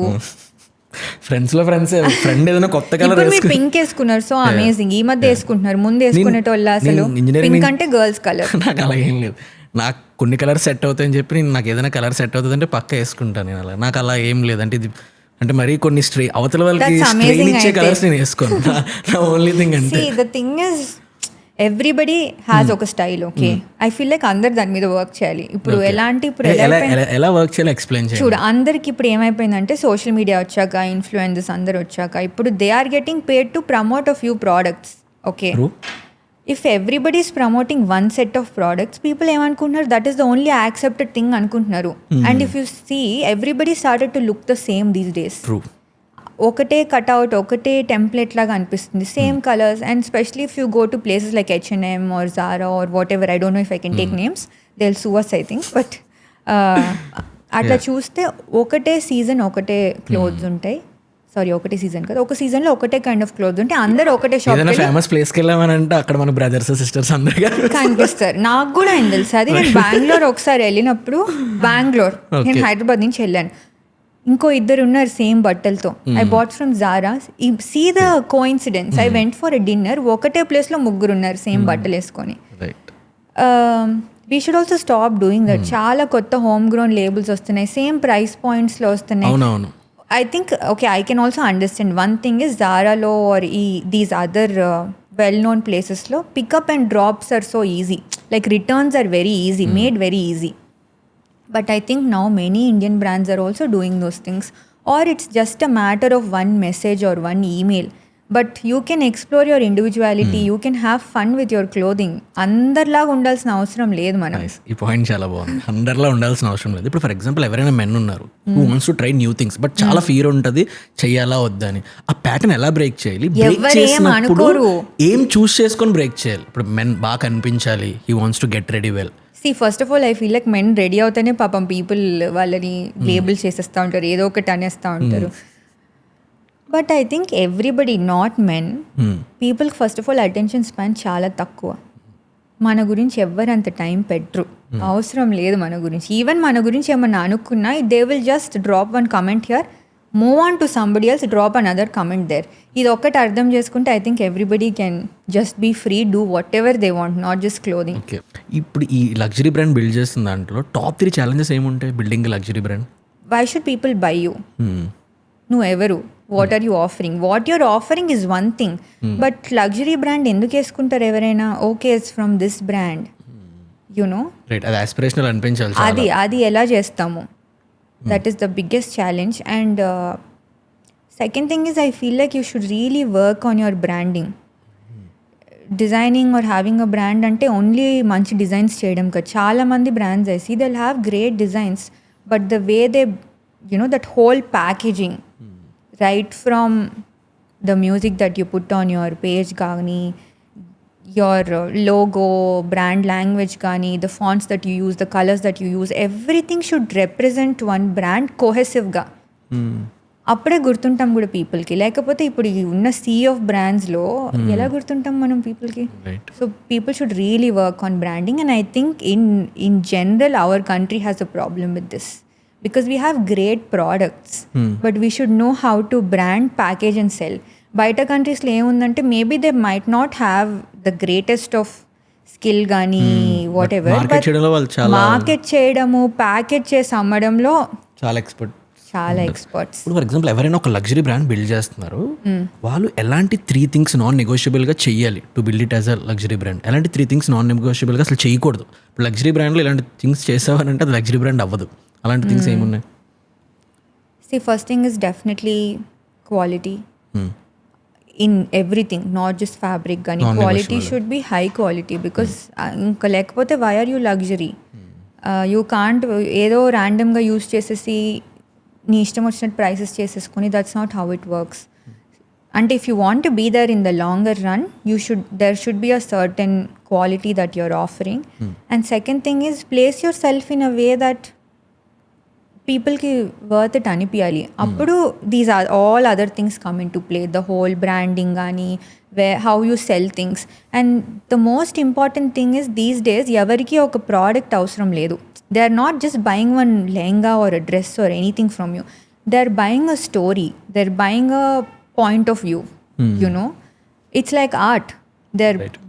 ఫ్రెండ్స్ లో ఫ్రెండ్ ఏదైనా కొత్త కలర్ పింక్ వేసుకున్నారు, సో అమేజింగ్. ఈ మధ్య వేసుకుంటున్నారు, ముందు వేసుకునేటోళ్ళ అసలు పింక్ అంటే గర్ల్స్ కలర్. నాకు అలా ఏం లేదు, నాకు కొన్ని కలర్స్ సెట్ అవుతాయని చెప్పి నేను నాకు ఏదైనా కలర్ సెట్ అవుతుంది అంటే పక్క వేసుకుంటాను నేను. అలా నాకు అలా ఏం లేదు. అంటే ఇది అంటే మరీ కొన్ని అవతల వాళ్ళకి స్ట్రెయిన్ ఇచ్చే కలర్స్ నేను వేసుకోను. నా ఓన్లీ థింగ్ అంటే the thing is everybody has ఒక style. Okay, I feel like అందరు దాని మీద వర్క్ చేయాలి. ఇప్పుడు ఎలా వర్క్ చేయాలి ఎక్స్ప్లెయిన్ చేయాలి. చూడు, అందరికి ఇప్పుడు ఏమైపోయిందంటే సోషల్ మీడియా వచ్చాక, ఇన్ఫ్లుయెన్సర్స్ అందరు వచ్చాక, ఇప్పుడు they are getting paid to promote a few products. Okay, if everybody is promoting one set of products, people ఏమనుకుంటున్నారు that is the only accepted thing అనుకుంటున్నారు. And if you see everybody started to look the same these days. ఒకటే cutout, ఒకటే template లాగా అనిపిస్తుంది, same colours. And specially if you go to places like H&M or Zara or whatever, I don't know if I can take names, they will సూ us I think. But అట్లా చూస్తే ఒకటే season ఒకటే clothes ఉంటాయి. Sorry, ఒకటే season కదా, ఒక సీజన్లో ఒకటే కైండ్ ఆఫ్ క్లోత్స్ ఉంటాయి. అందరూ ఒకటే షాప్ ఫేమస్ ప్లేస్కి వెళ్ళామనంటే అక్కడ మన బ్రదర్స్ సిస్టర్స్ అందరూ కనిపిస్తారు. నాకు కూడా ఏం తెలుసు అది. నేను బెంగళూరు ఒకసారి వెళ్ళినప్పుడు, బెంగళూరు నేను హైదరాబాద్ నుంచి వెళ్ళాను, ఇంకో ఇద్దరు ఉన్నారు సేమ్ బట్టలతో. I bought from Zara. See the coincidence, I went for a dinner, ఒకటే ప్లేస్లో ముగ్గురు ఉన్నారు సేమ్ బట్టలు వేసుకొని. We should also stop doing that. చాలా కొత్త హోమ్ గ్రోన్ లేబుల్స్ వస్తున్నాయి, సేమ్ ప్రైస్ పాయింట్స్లో వస్తున్నాయి. I think, okay, I can also understand. One thing is Zara lo or these other well-known places lo, pickup and drops are so easy. Like returns are very easy, made very easy. But I think now many Indian brands are also doing those things. Or it's just a matter of one message or one email. But you can explore your individuality, you can have fun with your clothing. అందరిలాగా ఉండాల్సిన అవసరం లేదు మనం. ఈ point చాలా బాగుంది, అందరిలా ఉండాల్సిన అవసరం లేదు. ఇప్పుడు ఫర్ ఎగ్జాంపుల్ ఎవరైనా మెన్ ఉన్నారు who wants to try new things, but చాలా ఫియర్ ఉంటుంది చెయ్యాలా వద్దా అని. ఆ ప్యాటర్న్ ఎలా బ్రేక్ చేయాలి? బ్రేక్ చేసినప్పుడు ఏం చూస్ చేసుకొని బ్రేక్ చేయాలి? ఇప్పుడు మెన్ బాగా కనిపించాలి, he wants to get ready well. See, first of all, I feel like men ready అవుతానే పాపం పీపుల్ వాళ్ళని లేబుల్ చేసేస్తూ ఉంటారు, ఏదో ఒకటి అనేస్తూ ఉంటారు. But I think everybody, not men, పీపుల్కి first of all attention span చాలా తక్కువ. మన గురించి ఎవ్వరు అంత టైం పెట్టరు, అవసరం లేదు మన గురించి. ఈవెన్ మన గురించి ఏమన్నా అనుకున్నా, they will just drop one comment here, move on to somebody else, drop another comment there. ఇది ఒక్కటి అర్థం చేసుకుంటే I think everybody can just be free, do whatever they want, not just clothing. Okay, ఇప్పుడు ఈ luxury brand build చేస్తున్న దాంట్లో top 3 challenges ఏముంటాయి building luxury brand? Why should people buy you? నువ్వు ఎవరు? What are you offering? What you're offering is one thing, but luxury brand ఎందుకు వేసుకుంటారు ఎవరైనా? Okay, it's from this brand, you know, అది aspirational అనిపించాలి. అది ఎలా చేస్తాము? That is the biggest challenge. And second thing is, I feel like you should really work on your branding. Designing or having a brand అంటే only మంచి designs చేయడం కాదు. చాలామంది brands I see, they will have great designs, but the way they, you know, that whole packaging, right from the music that you put on your page gaani, your logo, brand language gaani, the fonts that you use, the colors that you use, everything should represent one brand cohesive ga. అప్పుడే గుర్తుంటాం కూడా పీపుల్కి. లేకపోతే ఇప్పుడు ఉన్న see of బ్రాండ్స్లో ఎలా గుర్తుంటాం మనం పీపుల్కి? So people should really work on branding. And I think in general our country has a problem with this. Because we have great products, but we should know how to brand, package and sell. బయట కంట్రీస్లో ఏముందంటే maybe they might not have the greatest of skill కానీ what ever, but market చేయడము, package చేసి అమ్మడంలో చాలా expert, చాలా experts. ఇప్పుడు for example ఎవరైనా ఒక లగ్జరీ బ్రాండ్ బిల్డ్ చేస్తున్నారు, వాళ్ళు ఎలాంటి 3 things నాన్ నెగోషియబుల్గా చెయ్యాలి to build it as a luxury brand? ఎలాంటి 3 things నాన్ నెగోషియబుల్గా అసలు చేయకూడదు? ఇప్పుడు లగ్జరీ బ్రాండ్లో ఇలాంటి థింగ్స్ చేసావనంటే అది లగ్జరీ బ్రాండ్ అవ్వదు. అలాంటి థింగ్స్ ఏమున్నాయి? First thing is definitely quality in everything, not just fabric కానీ quality should be high quality. Because ఇంకా లేకపోతే why are you luxury? You can't ఏదో ర్యాండమ్గా యూస్ చేసేసి నీ ఇష్టం వచ్చినట్టు ప్రైసెస్ చేసేసుకొని, that's not how it works. అంటే if you want to be there in the longer run, there should be a certain quality that you're offering. And second thing is place your self in a way that పీపుల్కి worth it అనిపించాలి. అప్పుడు these are all other things come into play, the whole branding కానీ how you sell things. And the most important thing is these days ఎవరికి ఒక product అవసరం లేదు. They are not just buying one lehenga or a dress or anything from you. They are buying a story, they are buying a point of view. You know, it's like art.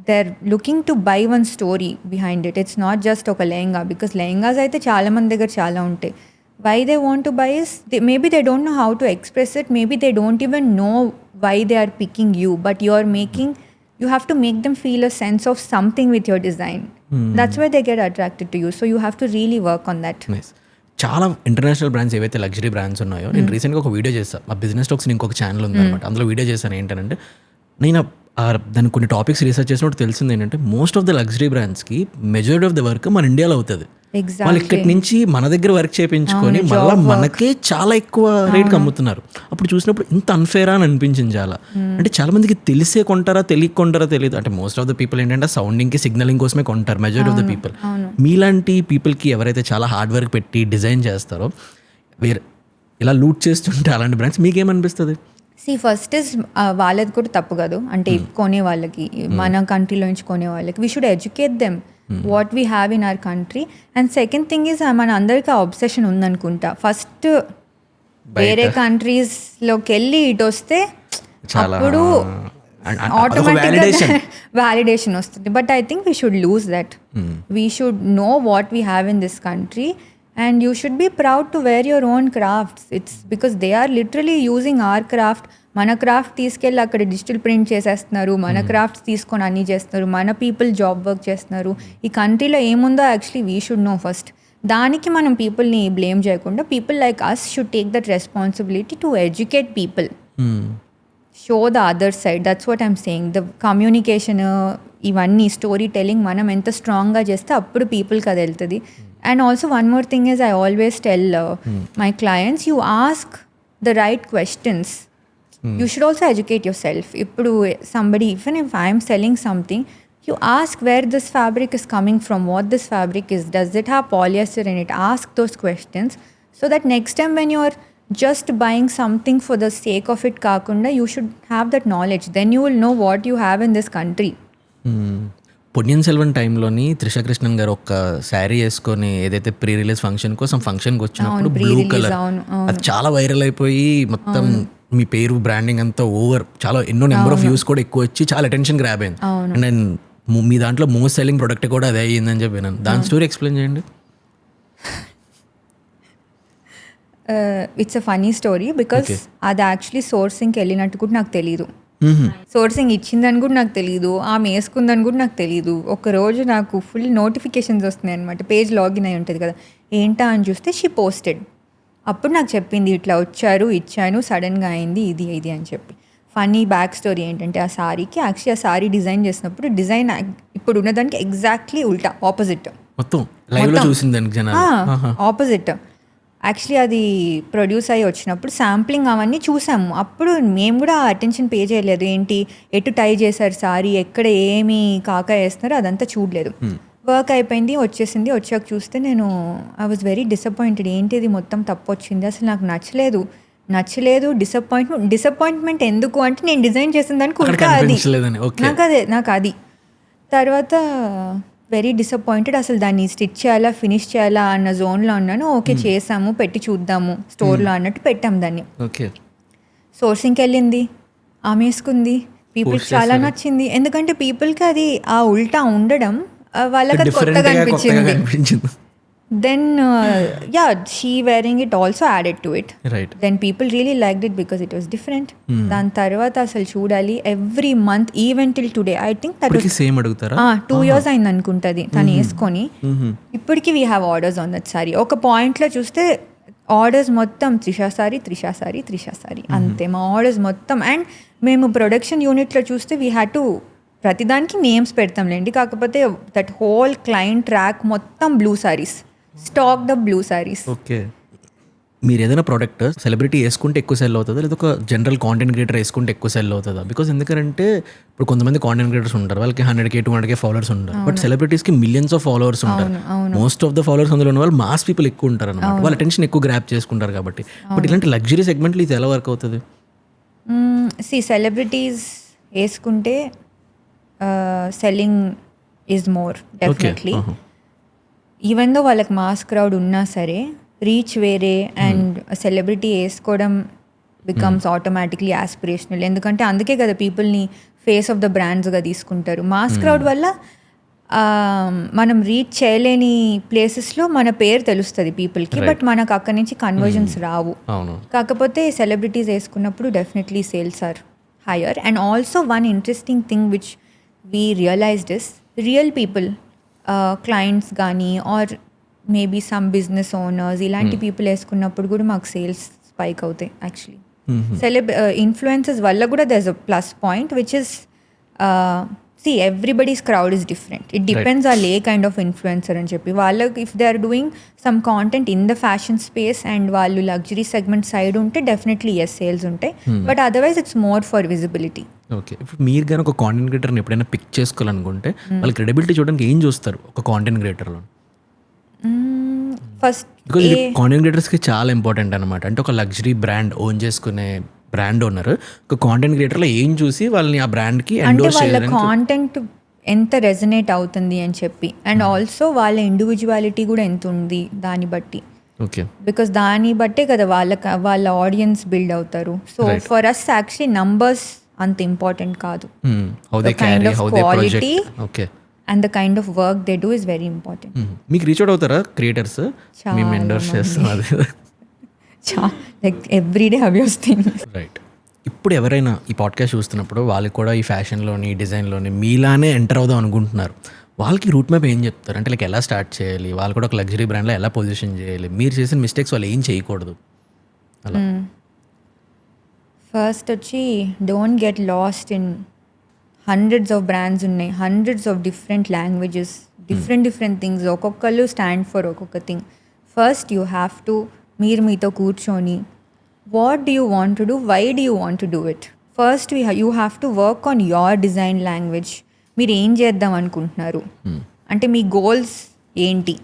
They're looking to buy one story behind it. It's not just ఒక lehenga, because lehengas అయితే చాలా మంది దగ్గర చాలా ఉంటాయి. Why they want to buy is maybe they don't know how to express it, maybe they don't even know why they are picking you, but you have to make them feel a sense of something with your design. That's why they get attracted to you, so you have to really work on that. Nice. చాలా international brands ఏవైతే luxury brands ఉన్నాయో, నేను రీసెంట్గా ఒక video చేస్తాను, మా business talks ఇంకొక channel ఉందన్నమాట, అందులో వీడియో చేశాను. ఏంటంటే నేను దాని కొన్ని టాపిక్స్ రీసెర్చ్ చేసినప్పుడు తెలిసింది ఏంటంటే, మోస్ట్ ఆఫ్ ద లగ్జరీ బ్రాండ్స్కి మెజారిటీ ఆఫ్ ద వర్క్ మన ఇండియాలో అవుతుంది. వాళ్ళు ఇక్కడి నుంచి మన దగ్గర వర్క్ చేయించుకొని మళ్ళీ మనకే చాలా ఎక్కువ రేట్కి అమ్ముతున్నారు. అప్పుడు చూసినప్పుడు ఇంత అన్ఫేరా అని అనిపించింది చాలా. అంటే చాలా మందికి తెలిసే కొంటారా తెలియకుంటారా తెలియదు. అంటే మోస్ట్ ఆఫ్ ద పీపుల్ ఏంటంటే సౌండింగ్కి సిగ్నలింగ్ కోసమే కొంటారు మెజారిటీ ఆఫ్ ద పీపుల్. మీలాంటి పీపుల్కి ఎవరైతే చాలా హార్డ్ వర్క్ పెట్టి డిజైన్ చేస్తారో, వేరే ఇలా లూట్ చేస్తుంటే అలాంటి బ్రాండ్స్ మీకేమనిపిస్తుంది? ఫస్ట్ ఇస్ వాళ్ళది కూడా తప్పు కాదు. అంటే కొనే వాళ్ళకి, మన కంట్రీలో నుంచి కొనే వాళ్ళకి, we should educate them what we have in our country. And second thing is మన అందరికీ ఆ అబ్సెషన్ ఉందనుకుంటా. ఫస్ట్ వేరే కంట్రీస్లోకి వెళ్ళి ఇటు వస్తే అప్పుడు ఆటోమేటిక్గా వ్యాలిడేషన్ వస్తుంది. But I think we should lose that. We should know what we have in this country. And you should be proud to wear your own crafts. It's because they are literally using our craft. మన craft తీసుకెళ్ళి అక్కడ digital print చేసేస్తున్నారు, మన crafts తీసుకొని అన్నీ చేస్తున్నారు, మన people job work చేస్తున్నారు. ఈ కంట్రీలో ఏముందో actually we should know first. దానికి మనం పీపుల్ని బ్లేమ్ చేయకుండా, people like us should take that responsibility to educate people, show the other side. That's what I'm saying. The communication, ఇవన్నీ స్టోరీ టెల్లింగ్ మనం ఎంత స్ట్రాంగ్గా చేస్తే అప్పుడు పీపుల్కి అది వెళ్తుంది. And also one more thing is, I always tell my clients, you ask the right questions. You should also educate yourself. Ippudu somebody, even if I am selling something, you ask where this fabric is coming from, what this fabric is, does it have polyester in it? Ask those questions so that next time when you are just buying something for the sake of it kakunda, you should have that knowledge. Then you will know what you have in this country. Ponniyin Selvan టైంలోని త్రిష కృష్ణన్ గారు ఒక శారీ వేసుకొని ఏదైతే pre release function కోసం ఫంక్షన్కి వచ్చినప్పుడు blue colour, అది చాలా వైరల్ అయిపోయి మొత్తం మీ పేరు బ్రాండింగ్ అంతా ఓవర్, చాలా ఎన్నో నెంబర్ ఆఫ్ వ్యూస్ కూడా ఎక్కువ వచ్చి చాలా అటెన్షన్ గ్రాబ్ అయింది. అండ్ నేను మీ దాంట్లో మోస్ట్ సెల్లింగ్ ప్రొడక్ట్ కూడా అదే అయ్యిందని చెప్పి విన్నాను. దాని స్టోరీ ఎక్స్ప్లెయిన్ చేయండి. It's a funny story, because అది యాక్చువల్లీ సోర్సింగ్కి వెళ్ళినట్టు కూడా నాకు తెలీదు. సోర్సింగ్ ఇచ్చిందని కూడా నాకు తెలియదు, ఆమె వేసుకుందని కూడా నాకు తెలియదు. ఒకరోజు నాకు ఫుల్ నోటిఫికేషన్స్ వస్తున్నాయి అనమాట, పేజ్ లాగిన్ అయి ఉంటుంది కదా, ఏంటా అని చూస్తే షీ పోస్టెడ్. అప్పుడు నాకు చెప్పింది, ఇట్లా వచ్చారు, ఇచ్చాను, సడన్గా అయింది, ఇది అని చెప్పి. ఫన్నీ బ్యాక్ స్టోరీ ఏంటంటే, ఆ సారీకి యాక్చువల్లీ ఆ సారీ డిజైన్ చేసినప్పుడు డిజైన్ ఇప్పుడు ఉన్నదానికి ఎగ్జాక్ట్లీ ఉల్టా, ఆపోజిట్, ఆపోజిట్. యాక్చువల్లీ అది ప్రొడ్యూస్ అయ్యి వచ్చినప్పుడు శాంప్లింగ్ అవన్నీ చూసాము. అప్పుడు మేము కూడా అటెన్షన్ పే చేయలేదు, ఏంటి ఎటు టై చేశారు సారీ, ఎక్కడ ఏమి కాకా వేస్తున్నారో అదంతా చూడలేదు. వర్క్ అయిపోయింది, వచ్చేసింది. వచ్చాక చూస్తే నేను ఐ వాజ్ వెరీ డిసప్పాయింటెడ్. ఏంటిది మొత్తం తప్పు వచ్చింది, అసలు నాకు నచ్చలేదు. డిసప్పాయింట్మెంట్ ఎందుకు అంటే, నేను డిజైన్ చేసిన దానికి ఉల్టా అది, నాకు అది. తర్వాత వెరీ డిసప్పాయింటెడ్. అసలు దాన్ని స్టిచ్ చేయాలా ఫినిష్ చేయాలా అన్న జోన్లో ఉన్నాను. ఓకే చేసాము, పెట్టి చూద్దాము స్టోర్లో అన్నట్టు పెట్టాము దాన్ని. సోర్సింగ్కి వెళ్ళింది, ఆమె వేసుకుంది, పీపుల్కి చాలా నచ్చింది. ఎందుకంటే పీపుల్కి అది ఆ ఉల్టా ఉండడం వాళ్ళకి కొత్తగా అనిపించింది. Then she wearing it also added to it. Right. Then people really liked it because it was different. దాని తర్వాత అసలు చూడాలి every month even till today I think that same అడుగుతారా? 2 years అయింది అనుకుంటుంది తను వేసుకొని. ఇప్పటికి we have orders on that sari. ఒక పాయింట్లో చూస్తే ఆర్డర్స్ మొత్తం త్రిషా సారీ అంతే మా ఆర్డర్స్ మొత్తం. అండ్ మేము ప్రొడక్షన్ యూనిట్లో చూస్తే వీ హ్యాడ్ టు ప్రతిదానికి నేమ్స్ పెడతాంలేండి, కాకపోతే దట్ హోల్ క్లయింట్ ట్రాక్ మొత్తం blue saris, stock the blue saris. Okay. మీరు ఏదైనా ప్రోడక్ట్ సెలబ్రిటీ వేసుకుంటే ఎక్కువ సెల్ అవుతుందా, లేదా ఒక జనరల్ కాంటెంట్ క్రియేటర్ వేసుకుంటే ఎక్కువ సెల్ అవుతుందా? బికాస్ ఎందుకంటే ఇప్పుడు కొంతమంది కాంటెంట్ క్రియేటర్స్ ఉంటారు, వాళ్ళకి 100K 200K ఫాలోవర్స్ ఉంటారు, బట్ సెలబ్రిటీస్కి మిలియన్స్ ఆఫ్ ఫాలోవర్స్ ఉంటారు. మోస్ట్ ఆఫ్ ద ఫాలోవర్స్ అందులో ఉన్న వాళ్ళు మాస్ పీపుల్ ఎక్కువ ఉంటారు అనమాట, వాళ్ళ అటెన్షన్ ఎక్కువ గ్రాప్ చేసుకుంటారు కాబట్టి. బట్ ఇలాంటి లగ్జరీ సెగ్మెంట్లో ఇది ఎలా వర్క్ అవుతుంది? సెలబ్రిటీస్ వేసుకుంటే selling is more definitely. Even though వాళ్ళకి మాస్ క్రౌడ్ ఉన్నా సరే రీచ్ వేరే అండ్ సెలబ్రిటీ వేసుకోవడం బికమ్స్ ఆటోమేటిక్లీ యాస్పిరేషనల్. ఎందుకంటే అందుకే కదా పీపుల్ని ఫేస్ ఆఫ్ ద బ్రాండ్స్గా తీసుకుంటారు. మాస్ క్రౌడ్ వల్ల మనం రీచ్ చేయలేని ప్లేసెస్లో మన పేరు తెలుస్తుంది పీపుల్కి, బట్ మనకు అక్కడి నుంచి కన్వర్జన్స్ రావు. కాకపోతే సెలబ్రిటీస్ వేసుకున్నప్పుడు definitely sales are higher. And also one interesting thing which we realized is real people, clients కానీ or maybe some business owners ఇలాంటి పీపుల్ వేసుకున్నప్పుడు కూడా మాకు సేల్స్ స్పైక్ అవుతాయి యాక్చువల్లీ. ఇన్ఫ్లుయెన్సెస్ వల్ల కూడా there is a plus point which is everybody's crowd is different. It depends on a kind of influencer అని చెప్పి వాళ్ళకి if they are doing some content in the fashion space and వాళ్ళు luxury segment side ఉంటే definitely sales ఉంటాయి, but otherwise it's more for visibility. Okay. ఇప్పుడు మీరు కానీ ఒక కాంటెంట్ క్రియేటర్ని ఎప్పుడైనా పిక్ చేసుకోవాలనుకుంటే వాళ్ళ క్రెడిబిలిటీ చూడడానికి ఏం చూస్తారు ఒక కాంటెంట్ క్రియేటర్లో? ఫస్ట్ బికాజ్ ఇది కాంటెంట్ క్రియేటర్స్కి చాలా ఇంపార్టెంట్ అనమాట. అంటే ఒక లగ్జరీ బ్రాండ్ ఓన్ చేసుకునే బ్రాండ్ ఓనర్ ఒక కాంటెంట్ క్రియేటర్లో ఏం చూసి వాళ్ళని ఆ బ్రాండ్కి ఎండోర్స్ వాళ్ళ చేయడానికి కాంటెంట్ ఎంత రెజనేట్ అవుతుంది అని చెప్పి, అండ్ ఆల్సో వాళ్ళ ఇండివిజువాలిటీ కూడా ఎంత ఉంది దాన్ని బట్టి. ఓకే. బికాస్ దాన్ని బట్టే కదా వాళ్ళ ఆడియన్స్ బిల్డ్ అవుతారు. So for us actually numbers అంత ఇంపార్టెంట్ కాదు. Quality and the kind of work they do is very important. మీకు రీచ్ అవుట్ అవుతారా క్రియేటర్స్? మేము ఎండోర్స్ చేస్తున్నారు like everyday abuse thing. Right. ఇప్పుడు ఎవరైనా ఈ పాడ్కాస్ట్ చూస్తున్నప్పుడు వాళ్ళకి కూడా ఈ ఫ్యాషన్లోని డిజైన్లోని మీలానే ఎంటర్ అవుదాం అనుకుంటున్నారు, వాళ్ళకి రూట్ మ్యాప్ ఏం చెప్తారు? అంటే లైక్ ఎలా స్టార్ట్ చేయాలి, వాళ్ళు కూడా ఒక లగ్జరీ బ్రాండ్లో ఎలా పొజిషన్ చేయాలి, మీరు చేసిన మిస్టేక్స్ వాళ్ళు ఏం చేయకూడదు అలా? ఫస్ట్ వచ్చి don't get lost in hundreds of brands ఉన్నాయి, hundreds of different languages, different things, ఒక్కొక్కళ్ళు స్టాండ్ ఫర్ ఒక్కొక్క thing. First you have to మీరు మీతో కూర్చొని what do you want to do, why do you want to do it. First you have to work on your design language. మీరు ఏం చేద్దాం అనుకుంటున్నారు, అంటే మీ గోల్స్ ఏంటి,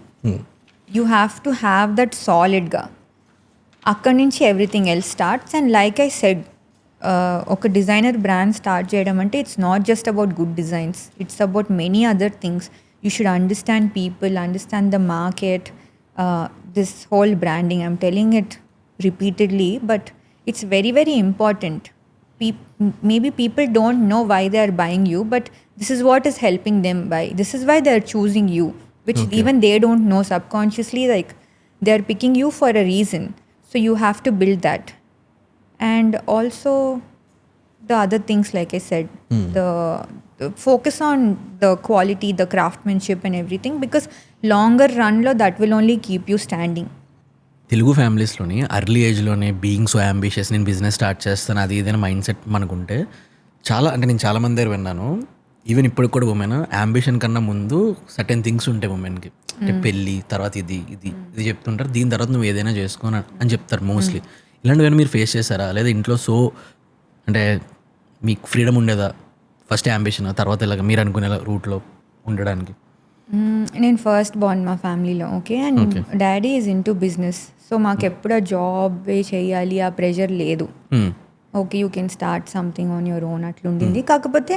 you have to have that సాలిడ్గా. అక్కడి నుంచి everything else starts. And like I said, ఒక డిజైనర్ బ్రాండ్ స్టార్ట్ చేయడం అంటే it's not just about good designs, it's about many other things. You should understand people, understand the market, this whole branding. I'm telling it repeatedly, but it's very, very important. Maybe people don't know why they are buying you, but this is what is helping them buy. This is why they are choosing you, which even they don't know subconsciously, like they are picking you for a reason. So you have to build that. And also the other things, like I said, the focus on the quality, the craftsmanship and everything, because longer run lo that will only keep you standing. Telugu ఫ్యామిలీస్లోని early ఏజ్లోనే being so ambitious, నేను business start చేస్తాను అది ఏదైనా mind set మనకుంటే చాలా, అంటే నేను చాలామంది దగ్గర విన్నాను, ఈవెన్ ఇప్పుడు కూడా ఉమెన్ అంబిషన్ కన్నా ముందు సర్టెన్ థింగ్స్ ఉంటాయి ఉమెన్కి, అంటే పెళ్ళి తర్వాత ఇది ఇది ఇది చెప్తుంటారు, దీని తర్వాత నువ్వు ఏదైనా చేసుకోను అని చెప్తారు మోస్ట్లీ. ఇలాంటివన్నీ మీరు ఫేస్ చేశారా, లేదా ఇంట్లో సో అంటే మీకు ఫ్రీడమ్ ఉండేదా, ఫస్ట్ అంబిషన్ తర్వాత ఇలాగ మీరు అనుకునే రూట్లో ఉండడానికి? నేను ఫస్ట్ బార్న్ మా ఫ్యామిలీలో, okay, and daddy is into business. So మాకు ఎప్పుడు ఆ జాబ్ చేయాలి ఆ ప్రెషర్ లేదు. Okay, you can start something on your own అట్లుండింది. కాకపోతే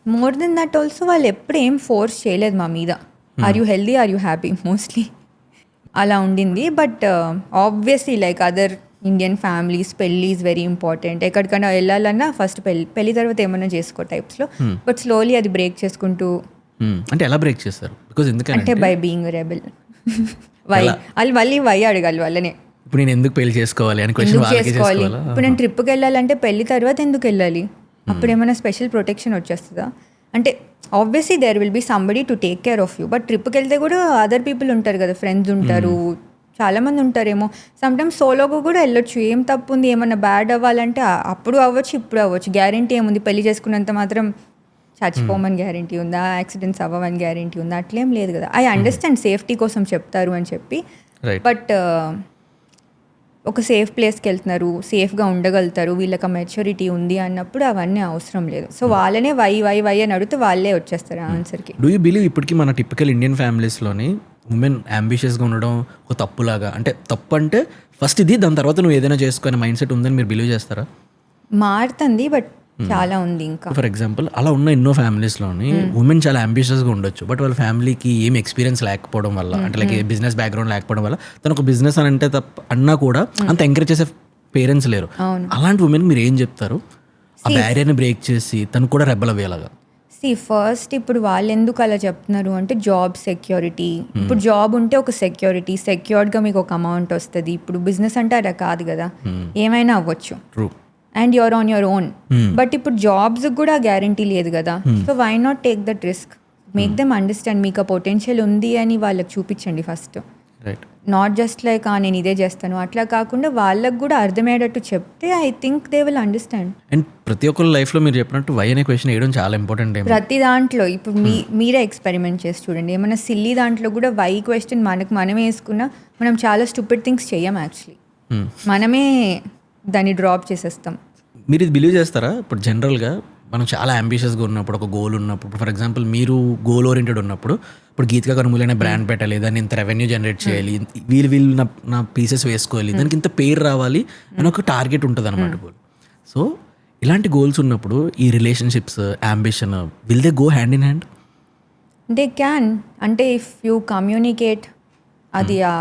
మోర్ దెన్ దట్ ఆల్సో వాళ్ళు ఎప్పుడు ఏం ఫోర్స్ చేయలేదు మా మీద. Are you healthy, are you happy, mostly అలా ఉండింది. But obviously like other Indian families పెళ్ళి ఈజ్ వెరీ ఇంపార్టెంట్. ఎక్కడికైనా వెళ్ళాలన్నా ఫస్ట్ పెళ్ళి తర్వాత ఏమైనా చేసుకో టైప్స్లో. బట్ స్లోలీ అది బ్రేక్ చేసుకుంటూ. అంటే ఎలా బ్రేక్ చేస్తారు? బికాజ్ ఎందుకంటే బై బీయింగ్ రెబెల్. వాళ్ళు మళ్ళీ వై అడగాలి వాళ్ళనే, ఇప్పుడు నేను ఎందుకు పెళ్లి చేసుకోవాలి అని క్వశ్చన్ ఎందుకు వాళ్ళకి చేసుకోవాలి. చేసుకోవాలా? ఇప్పుడు నేను ట్రిప్కి వెళ్ళాలంటే పెళ్లి తర్వాత ఎందుకు వెళ్ళాలి? అప్పుడు ఏమైనా స్పెషల్ ప్రొటెక్షన్ వచ్చేస్తుందా? అంటే obviously there will be somebody to take care of you. But ట్రిప్కి వెళ్తే కూడా అదర్ పీపుల్ ఉంటారు కదా, ఫ్రెండ్స్ ఉంటారు, చాలా మంది ఉంటారేమో. సమ్టైమ్స్ సోలోగా కూడా వెళ్ళొచ్చు, ఏం తప్పు ఉంది? ఏమన్నా బ్యాడ్ అవ్వాలంటే అప్పుడు అవ్వచ్చు, ఇప్పుడు అవ్వచ్చు. గ్యారంటీ ఏముంది? పెళ్లి చేసుకున్నంత మాత్రం చచ్చిపోమని గ్యారంటీ ఉందా? యాక్సిడెంట్స్ అవ్వమని గ్యారంటీ ఉందా? అట్లేం లేదు కదా. ఐ అండర్స్టాండ్ సేఫ్టీ కోసం చెప్తారు అని చెప్పి, బట్ ఒక సేఫ్ ప్లేస్కి వెళ్తున్నారు, సేఫ్గా ఉండగలుగుతారు, వీళ్ళకి మెచ్యూరిటీ ఉంది అన్నప్పుడు అవన్నీ అవసరం లేదు. సో వాళ్ళనే వై అని అడిగితే వాళ్ళే వచ్చేస్తారు ఆన్సర్కి. డూ యూ బిలీవ్ ఇప్పటికీ మన టిపికల్ ఇండియన్ ఫ్యామిలీస్లోని ఉమెన్ అంబిషియస్గా ఉండడం ఒక తప్పులాగా, అంటే తప్పు అంటే ఫస్ట్ ఇది, దాని తర్వాత నువ్వు ఏదైనా చేసుకునే మైండ్ సెట్ ఉందని మీరు బిలీవ్ చేస్తారా? మారుతుంది, బట్ చాలా ఉంది ఇంకా. ఫర్ ఎగ్జాంపుల్ అలా ఉన్న ఎన్నో ఫ్యామిలీస్లోని ఉమెన్ చాలా అంబిషియస్గా ఉండొచ్చు, బట్ వాళ్ళ ఫ్యామిలీకి ఏం ఎక్స్పీరియన్స్ లేకపోవడం వల్ల, అంటే లైక్ బిజినెస్ బ్యాక్గ్రౌండ్ లేకపోవడం వల్ల తను ఒక బిజినెస్ అని అంటే అన్నా కూడా అంత ఎంకరేజ్ చేసే పేరెంట్స్ లేరు. అలాంటి ఉమెన్ మీరు ఏం చెప్తారు? ఆ బ్యారియర్ని బ్రేక్ చేసి తను కూడా రెబల్ అయ్యేలాగా. ఫస్ట్ ఇప్పుడు వాళ్ళు ఎందుకు అలా చెప్తున్నారు అంటే జాబ్ సెక్యూరిటీ. ఇప్పుడు జాబ్ ఉంటే ఒక సెక్యూరిటీ, సెక్యూర్డ్గా మీకు ఒక అమౌంట్ వస్తుంది. ఇప్పుడు బిజినెస్ అంటే అలా కాదు కదా, ఏమైనా అవ్వచ్చు. True. And you're on your own. But ఇప్పుడు జాబ్స్ కూడా గ్యారంటీ లేదు కదా. So why not take that risk? Make them understand మీకు ఆ పొటెన్షియల్ ఉంది అని వాళ్ళకి చూపించండి first. Right. Not just like నేను ఇదే చేస్తాను అట్లా కాకుండా వాళ్ళకు కూడా అర్థమయ్యేటట్టు చెప్తే I think they will understand. And ప్రతి ఒక్కరి లైఫ్లో మీరు చెప్పినట్టు వై అనే క్వశ్చన్ వేయడం చాలా ఇంపార్టెంట్. ప్రతి దాంట్లో ఇప్పుడు మీరే ఎక్స్పెరిమెంట్ చేసి చూడండి. ఏమైనా సిల్లీ దాంట్లో కూడా వై క్వశ్చన్ మనం వేసుకున్నా మనం చాలా స్టూపిడ్ థింగ్స్ చెయ్యం యాక్చువల్లీ. మనమే దాన్ని డ్రాప్ చేసేస్తాం. మీరు ఇది బిలీవ్ చేస్తారా? ఇప్పుడు జనరల్గా మనం చాలా అంబిషియస్గా ఉన్నప్పుడు, ఒక గోల్ ఉన్నప్పుడు, ఫర్ ఎగ్జాంపుల్ మీరు గోల్ ఓరియంటెడ్ ఉన్నప్పుడు, ఇప్పుడు గీతికా కనుమూలైన బ్రాండ్ పెట్టాలి, దాన్ని ఇంత రెవెన్యూ జనరేట్ చేయాలి, వీళ్ళు నా పీసెస్ వేసుకోవాలి, దానికి ఇంత పేరు రావాలి అని ఒక టార్గెట్ ఉంటుంది అనమాట గోల్. సో ఇలాంటి గోల్స్ ఉన్నప్పుడు ఈ relationships, ambition, will they go hand in hand? They can. అంటే ఇఫ్ యూ కమ్యూనికేట్, అది ఆ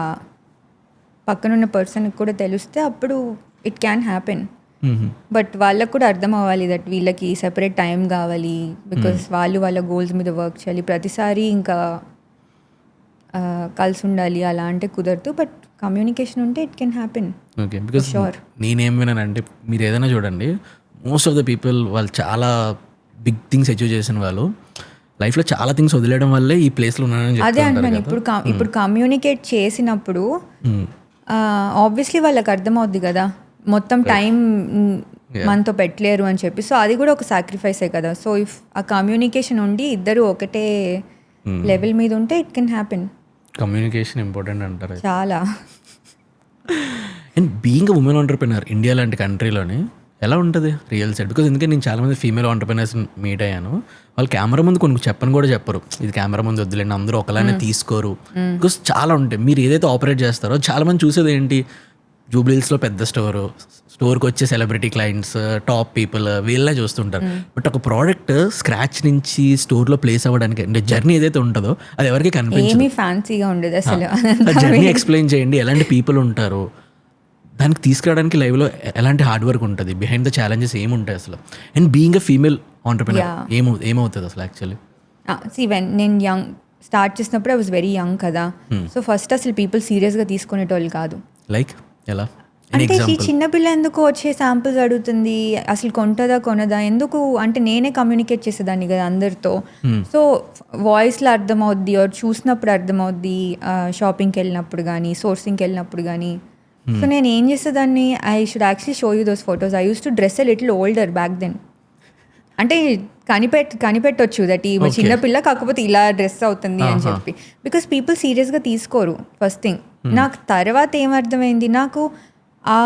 పక్కనున్న పర్సన్కి కూడా తెలిస్తే అప్పుడు ఇట్ క్యాన్ హ్యాపెన్. బట్ వాళ్ళకు కూడా అర్థం అవ్వాలి దట్ వీళ్ళకి సెపరేట్ టైం కావాలి, బికాస్ వాళ్ళ గోల్స్ మీద వర్క్ చేయాలి. ప్రతిసారి ఇంకా కలిసి ఉండాలి అలా అంటే కుదరదు. బట్ కమ్యూనికేషన్ ఉంటే it can happen. Okay. Because నేనేం విన్నానంటే, మీరు ఏదైనా చూడండి, మోస్ట్ ఆఫ్ ద పీపుల్ వాళ్ళు చాలా బిగ్ థింగ్స్ అచీవ్ చేసిన వాళ్ళు లైఫ్లో చాలా థింగ్స్ వదిలేయడం వల్లే ఈ ప్లేస్లో ఉన్నారని చెప్తారు. అదే అంటున్నాను. ఇప్పుడు కమ్యూనికేట్ చేసినప్పుడు ఆబ్వియస్లీ వాళ్ళకి అర్థమవుద్ది కదా, మొత్తం టైం మనతో పెట్టలేరు అని చెప్పి. సో అది కూడా ఒక సాక్రిఫైసే కదా. సో ఇఫ్ ఆ కమ్యూనికేషన్ ఉండి ఇద్దరు ఒకటే లెవెల్ మీద ఉంటే it can happen. Communication important అంటారు చాలా. And being a women entrepreneur India లాంటి కంట్రీలోని ఎలా ఉంటుంది రియల్ సైడ్? బికాజ్ ఎందుకంటే నేను చాలామంది ఫీమేల్ ఆంటర్ప్రెనర్స్ మీట్ అయ్యాను, వాళ్ళు కెమెరా ముందు కొన్ని చెప్పని కూడా చెప్పరు, ఇది కెమెరా ముందు వద్దులేండి, అందరూ ఒకలానే తీసుకోరు. బికాస్ చాలా ఉంటాయి. మీరు ఏదైతే ఆపరేట్ చేస్తారో చాలా మంది చూసేది ఏంటి, జూబ్లీహిల్స్లో పెద్ద స్టోర్కి వచ్చే సెలబ్రిటీ క్లయింట్స్, టాప్ పీపుల్, వీళ్ళే చూస్తుంటారు. బట్ ఒక ప్రోడక్ట్ స్క్రాచ్ నుంచి స్టోర్లో ప్లేస్ అవ్వడానికి అంటే జర్నీ ఏదైతే ఉంటుందో అది ఎవరికి కనిపించదు. ఫ్యాన్సీగా ఉండదు అసలు. జర్నీ ఎక్స్ప్లెయిన్ చేయండి, ఎలాంటి పీపుల్ ఉంటారు, దానికి తీసుకురావడానికి లైవ్లో ఎలాంటి హార్డ్ వర్క్ ఉంటుంది, బిహైండ్ ద ఛాలెంజెస్ ఏముంటాయి అసలు. And being a female entrepreneur ఏమవుతుంది అసలు యాక్చువల్లీ? నేను యంగ్ స్టార్ట్ చేసినప్పుడు ఐ వాజ్ వెరీ యంగ్ కదా. సో ఫస్ట్ అసలు పీపుల్ సీరియస్గా తీసుకునేటోళ్ళు కాదు. లైక్ ఎలా అంటే ఈ చిన్నపిల్ల ఎందుకు వచ్చే శాంపుల్స్ అడుగుతుంది, అసలు కొంటదా కొనదా ఎందుకు అంటే నేనే కమ్యూనికేట్ చేసేదాన్ని కదా అందరితో. సో వాయిస్లో అర్థమవుద్ది, చూసినప్పుడు అర్థమవుద్ది, షాపింగ్కి వెళ్ళినప్పుడు కానీ సోర్సింగ్కి వెళ్ళినప్పుడు కానీ. సో నేను ఏం చేసేదాన్ని, I should actually show you those photos. I use to dress a little older back then. అంటే కనిపెట్టొచ్చు దట్ ఈ చిన్నపిల్ల కాకపోతే ఇలా డ్రెస్ అవుతుంది అని చెప్పి. బికాస్ పీపుల్ సీరియస్గా తీసుకోరు ఫస్ట్ థింగ్. నాకు తర్వాత ఏమర్థమైంది, నాకు ఆ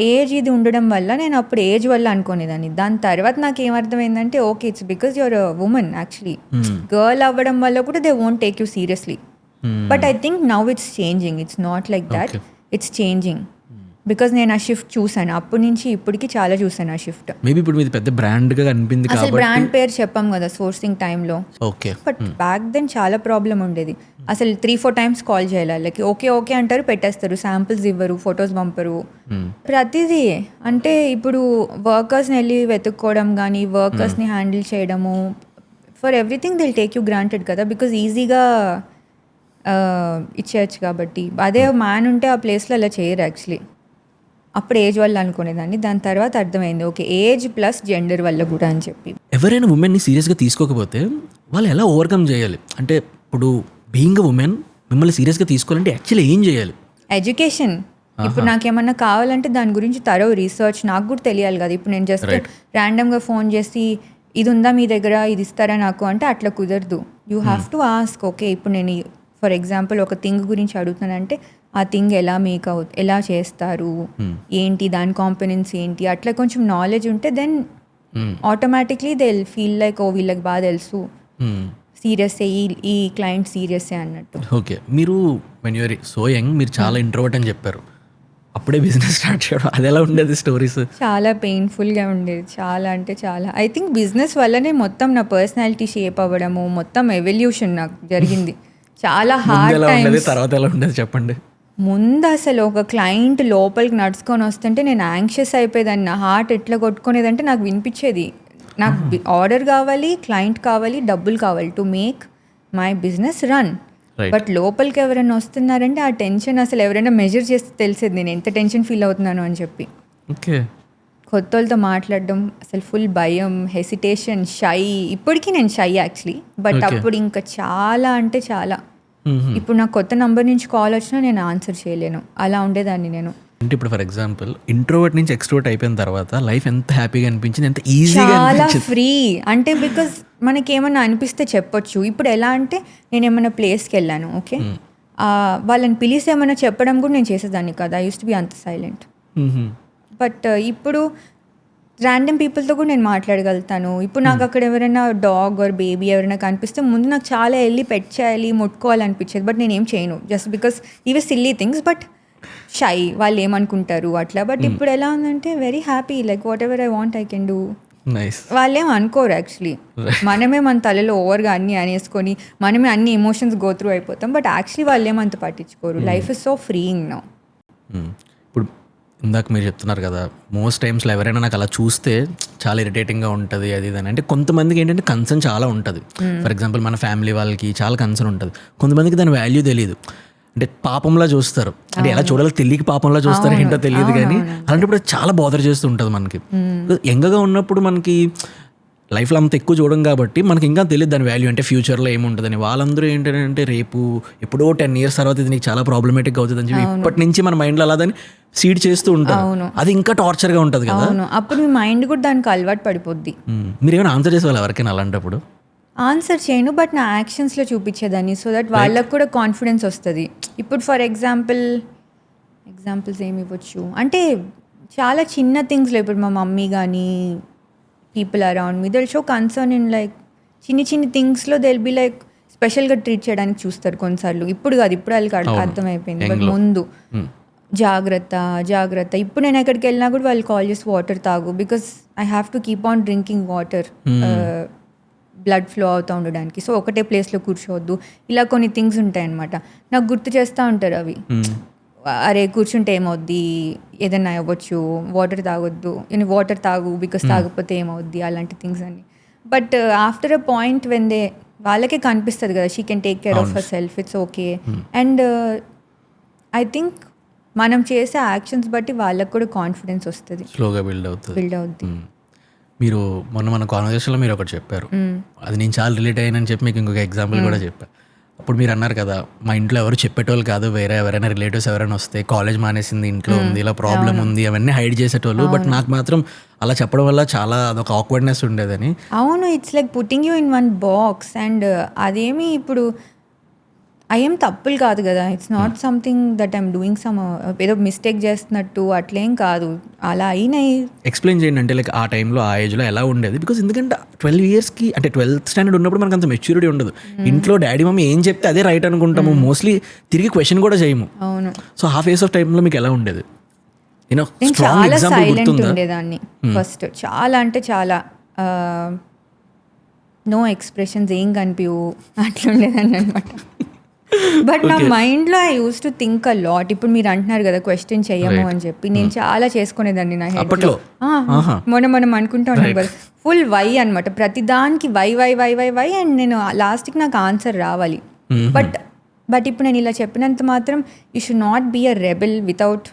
ఏజ్ ఇది ఉండడం వల్ల నేను అప్పుడు ఏజ్ వల్ల అనుకునేదాన్ని. దాని తర్వాత నాకు ఏమర్థమైందంటే okay it's because your women actually. Girl అవ్వడం వల్ల కూడా they won't take you seriously. But I think now it's changing. It's not like that, it's changing. Because నేను ఆ షిఫ్ట్ చూసాను, అప్పటి నుంచి ఇప్పటికి చాలా చూసాను ఆ షిఫ్ట్. మేబీ ఇప్పుడు మీది పెద్ద బ్రాండ్గా అనిపింది అసలు బ్రాండ్ పేరు చెప్పాం కదా సోర్సింగ్ టైంలో. ఓకే. బట్ బ్యాక్ దెన్ చాలా ప్రాబ్లం ఉండేది. అసలు 3-4 times కాల్ చేయాలి వాళ్ళకి. ఓకే అంటారు, పెట్టేస్తారు, శాంపిల్స్ ఇవ్వరు, ఫొటోస్ పంపరు, ప్రతిదీ. అంటే ఇప్పుడు వర్కర్స్ని వెళ్ళి వెతుక్కోవడం కానీ, వర్కర్స్ని హ్యాండిల్ చేయడము, for everything they'll take you granted కదా. బికాజ్ ఈజీగా ఇచ్చేయచ్చు కాబట్టి. అదే మ్యాన్ ఉంటే ఆ ప్లేస్లో అలా చేయరు యాక్చువల్లీ. అప్పుడు ఏజ్ వల్ల అనుకునేదాన్ని, దాని తర్వాత అర్థమైంది ఓకే ఏజ్ ప్లస్ జెండర్ వల్ల కూడా అని చెప్పి. ఎవరైనా ఉమెన్ని సీరియస్గా తీసుకోకపోతే వాళ్ళు ఎలా ఓవర్కమ్ చేయాలి? అంటే ఇప్పుడు బీయింగ్ అ ఉమెన్ మిమ్మల్ని సీరియస్గా తీసుకోవాలంటే యాక్చువల్లీ ఏం చేయాలి? ఎడ్యుకేషన్. ఇప్పుడు నాకేమన్నా కావాలంటే దాని గురించి రీసెర్చ్ నాకు కూడా తెలియాలి కదా. ఇప్పుడు నేను జస్ట్ ర్యాండమ్గా ఫోన్ చేసి ఇది ఉందా మీ దగ్గర, ఇది ఇస్తారా నాకు అంటే అట్లా కుదరదు. You have to ask. Okay ఇప్పుడు నేను ఫర్ ఎగ్జాంపుల్ ఒక థింగ్ గురించి అడుగుతానంటే ఆ థింగ్ ఎలా మేక్ ఎలా చేస్తారు, ఏంటి దాని కాంపోనెంట్స్ ఏంటి, అట్లా కొంచెం నాలెడ్జ్ ఉంటే then automatically they feel like oh వీళ్ళకి బాగా తెలుసు, సీరియస్సే ఈ క్లయింట్ సీరియస్సే అన్నట్టు. ఓకే, మీరు వెన్ యూఆర్ సో యంగ్ మీరు చాలా ఇంట్రోవర్ట్ అని చెప్పారు, అప్పుడే బిజినెస్ స్టార్ట్ చేయడం అది ఎలా ఉండేది స్టోరీస్? చాలా పెయిన్ఫుల్గా ఉండేది, చాలా అంటే చాలా. ఐ థింక్ బిజినెస్ వల్లనే మొత్తం నా పర్సనాలిటీ షేప్ అవ్వడము, మొత్తం ఎవల్యూషన్ నాకు జరిగింది. చాలా హార్డ్ టైమ్స్. తర్వాత ఎలా ఉండేది చెప్పండి? ముందు అసలు ఒక క్లయింట్ లోపలికి నడుచుకొని వస్తుంటే నేను యాంగ్షియస్ అయిపోయేదాన్ని. నా హార్ట్ ఎట్లా కొట్టుకునేదంటే నాకు వినిపించేది నాకు ఆర్డర్ కావాలి, క్లయింట్ కావాలి, డబ్బులు కావాలి to make my business run. But లోపలికి ఎవరైనా వస్తున్నారంటే ఆ టెన్షన్ అసలు ఎవరైనా మెజర్ చేస్తే తెలిసేది నేను ఎంత టెన్షన్ ఫీల్ అవుతున్నాను అని చెప్పి. ఓకే, కొత్త వాళ్ళతో మాట్లాడడం అసలు ఫుల్ భయం, హెసిటేషన్, షై. ఇప్పటికీ నేను షై యాక్చువల్లీ, బట్ అప్పుడు ఇంకా చాలా అంటే చాలా. ఇప్పుడు నాకు కొత్త నంబర్ నుంచి కాల్ వచ్చినా నేను ఆన్సర్ చేయలేను, అలా ఉండేదాన్ని నేను. అంటే ఇప్పుడు ఫర్ ఎగ్జాంపుల్ ఇంట్రోవర్ట్ నుంచి ఎక్స్ట్రోవర్ట్ అయిపోయిన తర్వాత లైఫ్ ఎంత హ్యాపీగా అనిపించింది, ఎంత ఈజీగా చాలా ఫ్రీ. అంటే బికాస్ మనకేమన్నా అనిపిస్తే చెప్పొచ్చు. ఇప్పుడు ఎలా అంటే నేను ఏమైనా ప్లేస్కి వెళ్ళాను, ఓకే వాళ్ళని పిలిచి ఏమైనా చెప్పడం కూడా నేను చేసేదాన్ని కదా. ఐ యూస్ టు బి అంత సైలెంట్. బట్ ఇప్పుడు ర్యాండమ్ పీపుల్తో కూడా నేను మాట్లాడగలుగుతాను. ఇప్పుడు నాకు అక్కడ ఎవరైనా డాగ్ ఆర్ బేబీ ఎవరైనా కనిపిస్తే ముందు నాకు చాలా వెళ్ళి పెట్ చేయాలి, ముట్టుకోవాలనిపించేది. బట్ నేనేం చేయను, జస్ట్ బికాస్ ఇవి సిల్లీ థింగ్స్, బట్ షై, వాళ్ళు ఏమనుకుంటారు అట్లా. బట్ ఇప్పుడు ఎలా ఉందంటే very happy, like what ever I want I can do. వాళ్ళేం అనుకోరు యాక్చువల్లీ. మనమే మన తలలో ఓవర్గా అన్నీ అనేసుకొని మనమే అన్ని ఎమోషన్స్ గో త్రూ అయిపోతాం. బట్ యాక్చువల్లీ వాళ్ళు ఏమంత పట్టించుకోరు. Life is so freeing now. ఇప్పుడు ఇందాక మీరు చెప్తున్నారు కదా, మోస్ట్ టైమ్స్లో ఎవరైనా నాకు అలా చూస్తే చాలా ఇరిటేటింగ్గా ఉంటుంది అది ఇది అని. అంటే కొంతమందికి ఏంటంటే కన్సర్న్ చాలా ఉంటుంది. ఫర్ ఎగ్జాంపుల్ మన ఫ్యామిలీ వాళ్ళకి చాలా కన్సర్న్ ఉంటుంది. కొంతమందికి దాని వాల్యూ తెలియదు, అంటే పాపంలా చూస్తారు. అంటే ఎలా చూడాలో తెలియక పాపంలా చూస్తారు, ఏంటో తెలియదు. కానీ అలాంటప్పుడు చాలా బాదర్ చేస్తూ ఉంటుంది మనకి. యంగ్గా ఉన్నప్పుడు మనకి లైఫ్లో అంత ఎక్కువ చూడడం కాబట్టి మనకి ఇంకా తెలియదు దాని వాల్యూ, అంటే ఫ్యూచర్లో ఏముంటుందని. వాళ్ళందరూ ఏంటంటే రేపు ఎప్పుడో 10 years తర్వాత ఇది నీకు చాలా ప్రాబ్లమేటిక్ అవుతుంది అని చెప్పి ఇప్పటి నుంచి మన మైండ్లో అలా దాన్ని సీడ్ చేస్తూ ఉంటారు. అది ఇంకా టార్చర్గా ఉంటుంది కదా. అప్పుడు మీ మైండ్ కూడా దానికి అలవాటు పడిపోద్ది. మీరు ఏమైనా ఆన్సర్ చేసేవాళ్ళు ఎవరికైనా అలాంటప్పుడు? ఆన్సర్ చేయను, బట్ నా యాక్షన్స్లో చూపించేదాన్ని, సో దట్ వాళ్ళకు కూడా కాన్ఫిడెన్స్ వస్తుంది. ఇప్పుడు ఫర్ ఎగ్జాంపుల్స్ ఏమి ఇవ్వచ్చు అంటే చాలా చిన్న థింగ్స్లో. ఇప్పుడు మా మమ్మీ కానీ people around me they'll show concern in like చిన్ని థింగ్స్లో దిల్ బి లైక్ స్పెషల్గా ట్రీట్ చేయడానికి చూస్తారు కొన్నిసార్లు. ఇప్పుడు కాదు, ఇప్పుడు వాళ్ళకి అర్థమైపోయింది. బట్ ముందు జాగ్రత్త. ఇప్పుడు నేను ఎక్కడికి వెళ్ళినా కూడా వాళ్ళు కాల్ చేసి వాటర్ తాగు, because I have to keep on drinking water, blood flow అవుతూ ఉండడానికి. సో ఒకటే ప్లేస్లో కూర్చోవద్దు, ఇలా కొన్ని థింగ్స్ ఉంటాయన్నమాట. నాకు గుర్తు చేస్తూ ఉంటారు అవి. అరే కూర్చుంటే ఏమవుద్ది, ఏదైనా అవ్వచ్చు, వాటర్ తాగొద్దు, వాటర్ తాగు బికాస్ తాగకపోతే ఏమవుద్ది, అలాంటి థింగ్స్ అన్ని. But after a point when వాళ్ళకే కనిపిస్తుంది కదా, she can take care of her self, it's okay. And I think మనం చేసే యాక్షన్స్ బట్టి వాళ్ళకు కూడా కాన్ఫిడెన్స్ వస్తుంది, స్లోగా బిల్డ్ అవుతుంది. మీరు మన కాన్వర్సేషన్లో మీరు ఒకటి చెప్పారు, అది నేను చాలా రిలేట్ అయ్యానని చెప్పి మీకు ఇంకొక ఎగ్జాంపుల్ కూడా చెప్పాను. అప్పుడు మీరు అన్నారు కదా, మా ఇంట్లో ఎవరు చెప్పేటోళ్ళు కాదు, వేరే ఎవరైనా రిలేటివ్స్ ఎవరైనా వస్తే కాలేజ్ మానేసింది, ఇంట్లో ఉంది, ఇలా ప్రాబ్లం ఉంది, అవన్నీ హైడ్ చేసేటోళ్ళు. బట్ నాకు మాత్రం అలా చెప్పడం వల్ల చాలా అదొక ఆక్వర్డ్నెస్ ఉండేదని. అవును, it's like putting you in one box. And అదేమి ఇప్పుడు అయ్యేం తప్పులు కాదు కదా, it's not something that I'm doing some ఏదో మిస్టేక్ చేస్తున్నట్టు అట్లేం కాదు, అలా అయినాయి. ఎక్స్ప్లెయిన్ చేయండి, అంటే లైక్ ఆ టైంలో ఆ ఏజ్లో ఎలా ఉండేది? బికాస్ ఎందుకంటే 12 yearsకి అంటే 12th standard ఉన్నప్పుడు మనకు అంత మెచ్యూరిటీ ఉండదు. ఇంట్లో డాడీ మమ్మీ ఏం చెప్తే అదే రైట్ అనుకుంటాము, మోస్ట్లీ తిరిగి క్వశ్చన్ కూడా చేయము. అవును. సో ఆ ఫేస్ ఆఫ్ టైంలో మీకు ఎలా ఉండేది? నేను చాలా సైలెంట్ ఉండేదాన్ని ఫస్ట్, చాలా అంటే చాలా, నో ఎక్స్ప్రెషన్స్, ఏం కనిపించవు, అట్లా ఉండేదాన్ని అనమాట. బట్ నా మైండ్లో I use to think a lot. ఇప్పుడు మీరు అంటున్నారు కదా క్వశ్చన్ చెయ్యము అని చెప్పి, నేను చాలా చేసుకునేదాన్ని నా హెడ్లో. మనం అనుకుంటా ఉన్నాం కదా, ఫుల్ వై అనమాట, ప్రతి దానికి వై. అండ్ నేను లాస్ట్కి నాకు ఆన్సర్ రావాలి. బట్ బట్ ఇప్పుడు నేను ఇలా చెప్పినంత మాత్రం you should not be a rebel without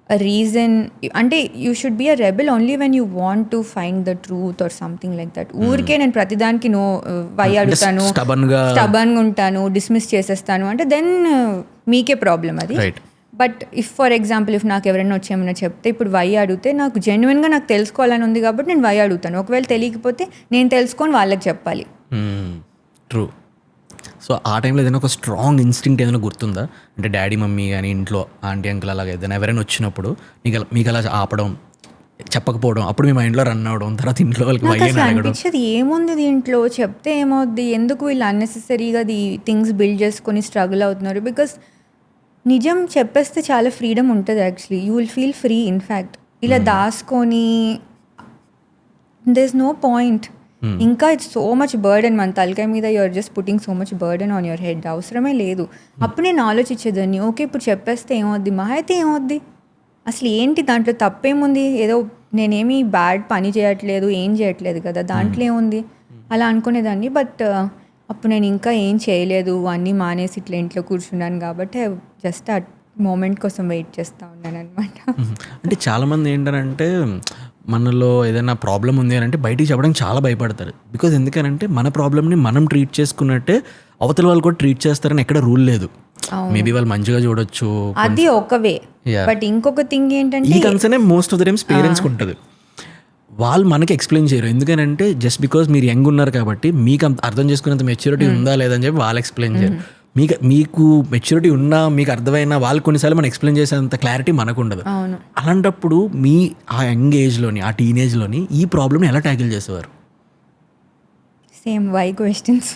a reason. అంటే you should be a rebel only when you want to find the truth or something like that. ఊరికే నేను ప్రతిదానికి వై అడుగుతాను, స్టబన్గా ఉంటాను, డిస్మిస్ చేసేస్తాను అంటే దెన్ మీకే ప్రాబ్లం అది. But if for example if నాకు ఎవరైనా వచ్చేమన్నా చెప్తే ఇప్పుడు వై అడిగితే నాకు జెన్యున్గా నాకు తెలుసుకోవాలని ఉంది కాబట్టి నేను వై అడుగుతాను. ఒకవేళ తెలియకపోతే నేను తెలుసుకొని వాళ్ళకి చెప్పాలి. ట్రూ. సో ఆ టైంలో ఏదైనా ఒక స్ట్రాంగ్ ఇన్స్టింక్ట్ ఏదైనా గుర్తుందా? అంటే డాడీ మమ్మీ కానీ ఇంట్లో ఆంటీ అంకుల్ అలాగే ఏదైనా ఎవరైనా వచ్చినప్పుడు మీకు అలా ఆపడం, చెప్పకపోవడం, అప్పుడు మీ మైండ్లో రన్ అవ్వడం, తర్వాత ఇంట్లో వాళ్ళకి నాకు అసలు అనిపించేది ఏముంది దీంట్లో చెప్తే ఏమవుద్ది, ఎందుకు వీళ్ళు అన్నెసెసరీగా ది థింగ్స్ బిల్డ్ చేసుకొని స్ట్రగుల్ అవుతున్నారు. బికాస్ నిజం చెప్పేస్తే చాలా ఫ్రీడమ్ ఉంటుంది actually. You will feel free. In fact ఇలా దాసుకొని దేర్ ఇస్ నో పాయింట్. ఇంకా ఇట్స్ సో మచ్ బర్డెన్ మన తలకాయ మీద. You're just putting so much burden on your head. అవసరమే లేదు. అప్పుడు నేను ఆలోచించేదాన్ని, ఓకే ఇప్పుడు చెప్పేస్తే ఏమవుద్ది, మహా అయితే ఏమవుద్ది, అసలు ఏంటి దాంట్లో తప్పేముంది, ఏదో నేనేమి బ్యాడ్ పని చేయట్లేదు, ఏం చేయట్లేదు కదా, దాంట్లో ఏముంది అలా అనుకునేదాన్ని. బట్ అప్పుడు నేను ఇంకా ఏం చేయలేదు, అన్నీ మానేసి ఇట్లా ఇంట్లో కూర్చున్నాను కాబట్టి జస్ట్ ఆ మూమెంట్ కోసం వెయిట్ చేస్తూ ఉన్నాను అనమాట. అంటే చాలామంది ఏంటంటే మనలో ఏదైనా ప్రాబ్లం ఉంది అని అంటే బయటికి చెప్పడానికి చాలా భయపడతారు. బికాజ్ ఎందుకనంటే మన ప్రాబ్లమ్ని మనం ట్రీట్ చేసుకున్నట్టే అవతల వాళ్ళు కూడా ట్రీట్ చేస్తారని ఎక్కడ రూల్ లేదు. మేబీ వాళ్ళు మంచిగా చూడొచ్చు, అది ఒక వే. బట్ ఇంకొక థింగ్ ఏంటంటే ఈ concern most of the times పేరెంట్స్కి ఉంటుంది. వాళ్ళు మనకి ఎక్స్ప్లెయిన్ చేయరు. ఎందుకనంటే జస్ట్ బికాజ్ మీరు యంగ్ ఉన్నారు కాబట్టి మీకు అంత అర్థం చేసుకునేంత మెచ్యూరిటీ ఉందా లేదని చెప్పి వాళ్ళు ఎక్స్ప్లెయిన్ చేయరు. మీకు మెచ్యూరిటీ ఉన్నా, మీకు అర్థమైనా వాళ్ళు కొన్నిసార్లు మనం ఎక్స్ప్లెయిన్ చేసేంత క్లారిటీ మనకు ఉండదు. అలాంటప్పుడు మీ ఆ యంగ్ ఏజ్లోని, ఆ టీనేజ్లోని ఈ ప్రాబ్లమ్ని ఎలా ట్యాకిల్ చేసేవారు? Same why questions.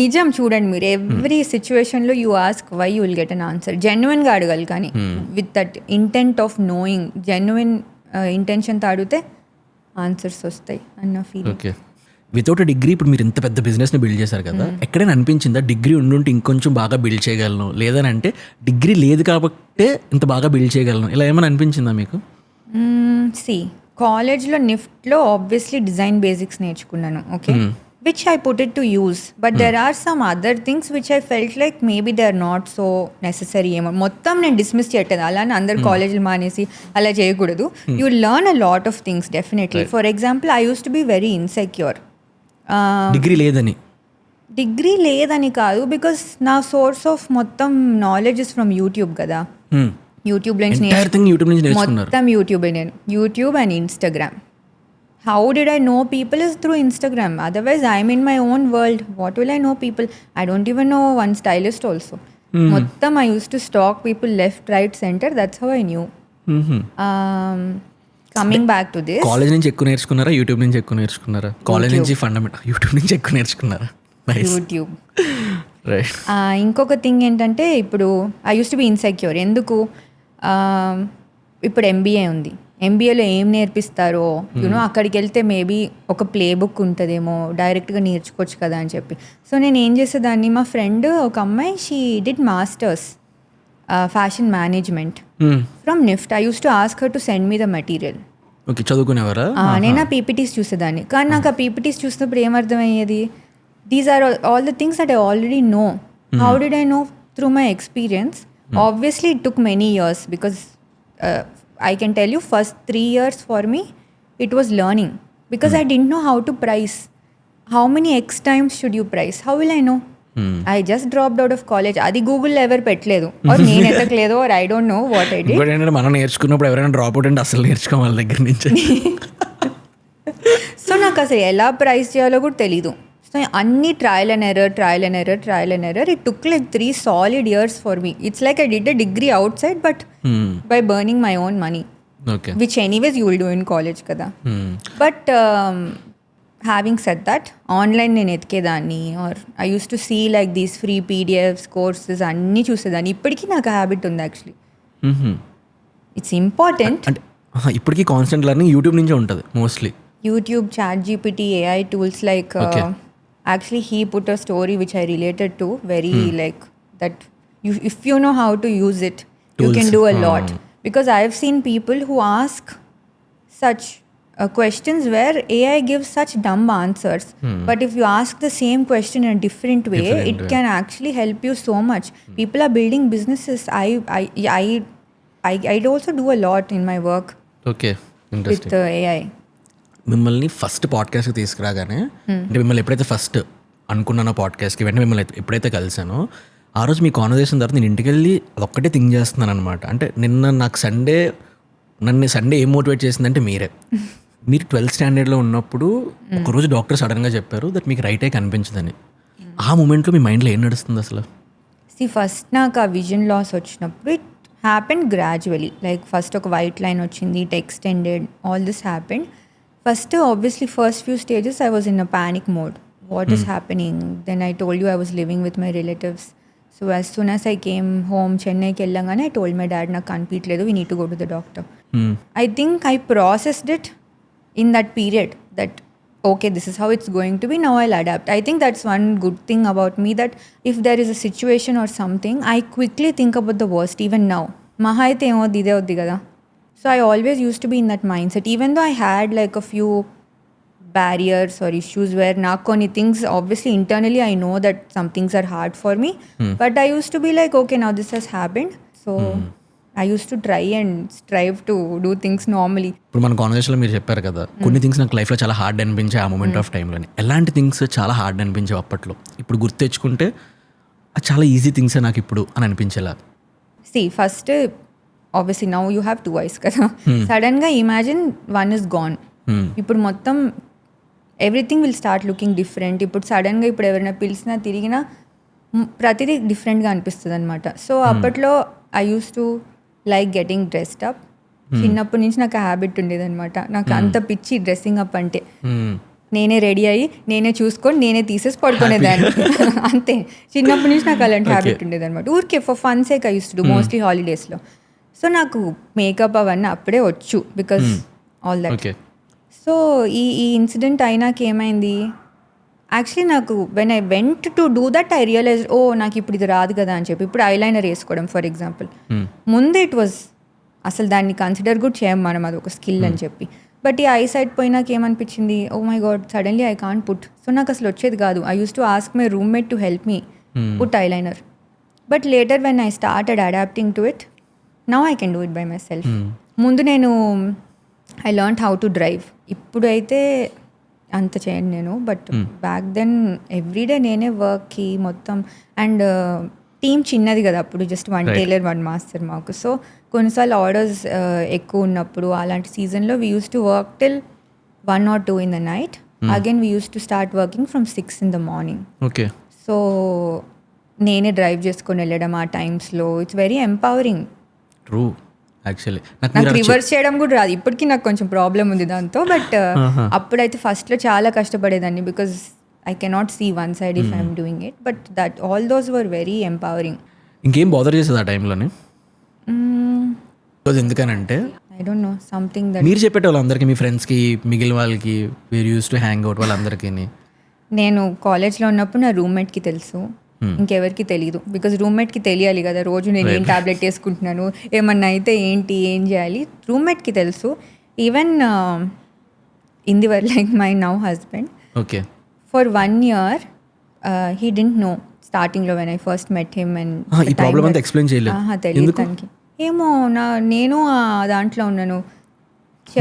నిజం చూడండి, మీరు ఎవ్రీ సిచ్యువేషన్లో you ask why you will get an answer. జెన్యున్గా అడగాలి, కానీ with that intent of knowing. Genuine ఇంటెన్షన్తో అడిగితే ఆన్సర్స్ వస్తాయి అన్న ఫీలింగ్. ఓకే. వితౌట్ డిగ్రీ ఇప్పుడు మీరు ఇంత పెద్ద బిజినెస్ని బిల్డ్ చేశారు కదా, ఎక్కడైనా అనిపించిందా డిగ్రీ ఉండుంటే ఇంకొంచెం బాగా బిల్డ్ చేయగలను, లేదనంటే డిగ్రీ లేదు కాబట్టే ఇంత బాగా బిల్డ్ చేయగలను, ఇలా ఏమైనా అనిపించిందా మీకు? కాలేజ్లో నిఫ్ట్లో ఆబ్వియస్లీ డిజైన్ బేసిక్స్ నేర్చుకున్నాను. Okay, which I put it to use. But there are some other things which I felt like maybe they are not so necessary. ఏమో మొత్తం నేను డిస్మిస్ చేయట్లేదు, అలానే అందరు కాలేజీలు మానేసి అలా చేయకూడదు. You learn a lot of things definitely. For example I use to be very insecure. Degree లేదని కాదు, బికాస్ నా సోర్స్ ఆఫ్ మొత్తం నాలెడ్జ్ ఇస్ ఫ్రమ్ యూట్యూబ్ కదా. యూట్యూబ్ నుంచి మొత్తం YouTube and Instagram. How did I know people is through Instagram. Otherwise I'm in my own world. What will I know people? I don't even know one stylist also. మొత్తం I use to stalk people left, right, centre. That's how I knew. Coming back to this, college నుంచి ఎక్కువ నేర్చుకున్నారా, YouTube నుంచి ఎక్కువ నేర్చుకున్నారా? College నుంచి fundamental, YouTube నుంచి ఎక్కువ నేర్చుకున్నారా? యూట్యూబ్. ఇంకొక థింగ్ ఏంటంటే ఇప్పుడు I use to B insecure. ఎందుకు? ఇప్పుడు ఎంబీఏ ఉంది, ఎంబీఏలో ఏం నేర్పిస్తారో యూనో అక్కడికి వెళ్తే మేబీ ఒక ప్లే బుక్ ఉంటుందేమో, డైరెక్ట్గా నేర్చుకోవచ్చు కదా అని చెప్పి. సో నేను ఏం చేసేదాన్ని, మా ఫ్రెండ్ ఒక అమ్మాయి, she did masters fashion management from NIFT. I use to ask her to send me the material. Okay, చదువుకునేవారా? నేను ఆ పీపీటీస్ చూసేదాన్ని, కానీ నాకు ఆ పీపీటీస్ చూసినప్పుడు ఏమర్థమయ్యేది, these are all the things that I already know. How did I know? Through my experience. Obviously it took many years because I can tell you first 3 years for me it was learning, because I didn't know how to price. How many X times should you price? How will I know? I just dropped out of college. అది గూగుల్లో ఎవరు పెట్టలేదు, or నేను ఎతకలేదు, or I don't know what I did. ఇంకోటి ఏంటంటే మనం నేర్చుకున్నప్పుడు ఎవరైనా డ్రాప్ అవుట్ అంటే అసలు నేర్చుకోవాలి వాళ్ళ దగ్గర నుంచి. సో నాకు అసలు ఎలా ప్రైస్ చేయాలో కూడా తెలీదు. సో అన్ని trial and error. It took like 3 solid years for me. It's like I did a degree outside, but by burning my own money. Okay. Which anyways you will do in college kada. But having said that, online నేను ఎతికేదాన్ని, or I used to see like these free PDFs, courses అన్నీ చూసేదాన్ని. ఇప్పటికీ నాకు habit ఉంది actually. It's important. అంటే ఇప్పటికీ constant learning YouTube నుంచే ఉంటుంది mostly. YouTube, ChatGPT, AI tools like actually he put a story which I related to very like that if you know how to use it tools, you can do a lot. Because I have seen people who ask such questions where AI gives such dumb answers. But if you ask the same question in a different way, it can actually help you so much. People are building businesses. I also do a lot in my work okay, with interesting. AI. మిమ్మల్ని first పాడ్కాస్ట్కి తీసుకురాగానే అంటే మిమ్మల్ని ఎప్పుడైతే first అనుకున్నానో పాడ్కాస్ట్కి వెంటనే మిమ్మల్ని ఎప్పుడైతే కలిసానో ఆ రోజు మీ కాన్వర్సేషన్ తర్వాత నేను ఇంటికి వెళ్ళి అదొక్కటే థింక్ చేస్తున్నాను అనమాట. అంటే నిన్న నాకు నన్ను సండే ఏం మోటివేట్ చేసిందంటే మీరే. మీరు 12th స్టాండర్డ్లో ఉన్నప్పుడు ఒకరోజు డాక్టర్ సడన్గా చెప్పారు దట్ మీకు రైట్ ఐ కనిపించదని. ఆ మూమెంట్లో మీ మైండ్లో ఏం నడుస్తుంది అసలు? ఫస్ట్ నాకు ఆ విజన్ లాస్ వచ్చినప్పుడు it happened gradually. Like first ఒక వైట్ లైన్ వచ్చింది, it extended, all this happened. First obviously first few stages I was in a panic mode. What is happening? Then I told you I was living with my relatives. So as soon as I came home, చెన్నైకి వెళ్ళంగానే I told my dad నాకు కనిపించలేదు, we need to go to the doctor. I think I processed it in that period that okay, this is how it's going to be, now I'll adapt. I think that's one good thing about me, that if there is a situation or something, I quickly think about the worst. Even now maha aithe emoddi ide oddi kada. So I always used to be in that mindset, even though I had like a few barriers or issues where నాకు కొన్ని things obviously internally I know that some things are hard for me, but I used to be like okay, now this has happened, so I used to try and strive to do things normally. ఇప్పుడు మన కాన్వర్సేషన్లో మీరు చెప్పారు కదా కొన్ని things నాకు లైఫ్లో చాలా hard అనిపించే ఆ మూమెంట్ ఆఫ్ టైంలోని. ఎలాంటి థింగ్స్ చాలా హార్డ్ అనిపించేవి అప్పట్లో? ఇప్పుడు గుర్తు తెచ్చుకుంటే అది చాలా ఈజీ థింగ్సే నాకు ఇప్పుడు అని అనిపించేలా. See, first obviously now you have 2 eyes కదా. సడన్గా ఇమాజిన్ వన్ ఇస్ గాన్. ఇప్పుడు మొత్తం everything will start looking different. ఇప్పుడు సడన్గా ఇప్పుడు ఎవరైనా పిలిచినా తిరిగినా ప్రతిదీ డిఫరెంట్గా అనిపిస్తుంది అనమాట. సో అప్పట్లో I use to like getting dressed up. చిన్నప్పటి నుంచి నాకు హ్యాబిట్ ఉండేదన్నమాట. నాకు అంత పిచ్చి డ్రెస్సింగ్ అప్ అంటే. నేనే రెడీ అయ్యి నేనే చూసుకొని నేనే తీసేసి పడుకునేదాన్ని అంతే. చిన్నప్పటి నుంచి నాకు అలాంటి హ్యాబిట్ ఉండేదన్నమాట. ఊరికే for fun sake I use to do mostly హాలిడేస్లో. సో నాకు మేకప్ అవన్నీ అప్పుడే వచ్చు బికాస్ ఆల్ దట్. సో ఈ ఇన్సిడెంట్ అయినాక ఏమైంది, యాక్చువల్లీ నాకు when I went to do that I realise oh నాకు ఇప్పుడు ఇది రాదు కదా అని చెప్పి. ఇప్పుడు ఐలైనర్ వేసుకోవడం ఫర్ ఎగ్జాంపుల్, ముందే ఇట్ వాజ్ అసలు దాన్ని కన్సిడర్ కూడా చేయం మనం, అది ఒక స్కిల్ అని చెప్పి. బట్ ఈ ఐ సైట్ పోయినాక ఏమనిపించింది, oh my god suddenly I can't put. So నాకు అసలు వచ్చేది కాదు. I use to ask my roommate to help me put eyeliner. But later when I started adapting to it, now I can do it by myself. ముందు నేను I learn how to drive. ఇప్పుడైతే అంత చేయను నేను, but back then everyday నేనే వర్క్కి మొత్తం. And team చిన్నది కదా అప్పుడు, జస్ట్ 1 టైలర్ 1 మాస్టర్ మాకు. సో కొన్నిసార్లు ఆర్డర్స్ ఎక్కువ ఉన్నప్పుడు అలాంటి సీజన్లో we use to work till 1 or 2 in the night. Again we use to start working from 6 in the morning. Okay. So నేనే డ్రైవ్ చేసుకొని వెళ్ళడం ఆ టైమ్స్లో. It's very empowering. True. Actually నాకు రివర్స్ చేయడం కూడా రాదు ఇప్పటికీ, నాకు కొంచెం ప్రాబ్లం ఉంది దాంతో. బట్ అప్పుడైతే ఫస్ట్లో చాలా కష్టపడేదాన్ని because I cannot see one side if I'm doing it. But that all those were very empowering. ఇంకేం బాదర్ చేసేది ఆ టైంలోనే? ఎందుకనంటే I don't know, something that మీరు చెప్పేటోళ్ళు అందరికీ, మీ ఫ్రెండ్స్కి, మిగిలిన వాళ్ళకి, వీరు యూస్ టు హ్యాంగ్ అవుట్ వాళ్ళందరికీ. నేను కాలేజ్లో ఉన్నప్పుడు నా రూమ్మేట్కి తెలుసు, ఇంకెవరికి తెలియదు. బికాజ్ రూమ్మేట్కి తెలియాలి కదా రోజు నేను ఏం టాబ్లెట్ వేసుకుంటున్నాను, ఏమన్నా అయితే ఏంటి, ఏం చేయాలి, రూమ్మేట్కి తెలుసు. Even in the were like my now husband, okay, for 1 year he didn't know స్టార్టింగ్లో when I first met him. And ఈ ప్రాబ్లం అంతా ఎక్స్ప్లెయిన్ చేయలేదు. తెలియదు తనకి. ఏమో నేను దాంట్లో ఉన్నాను.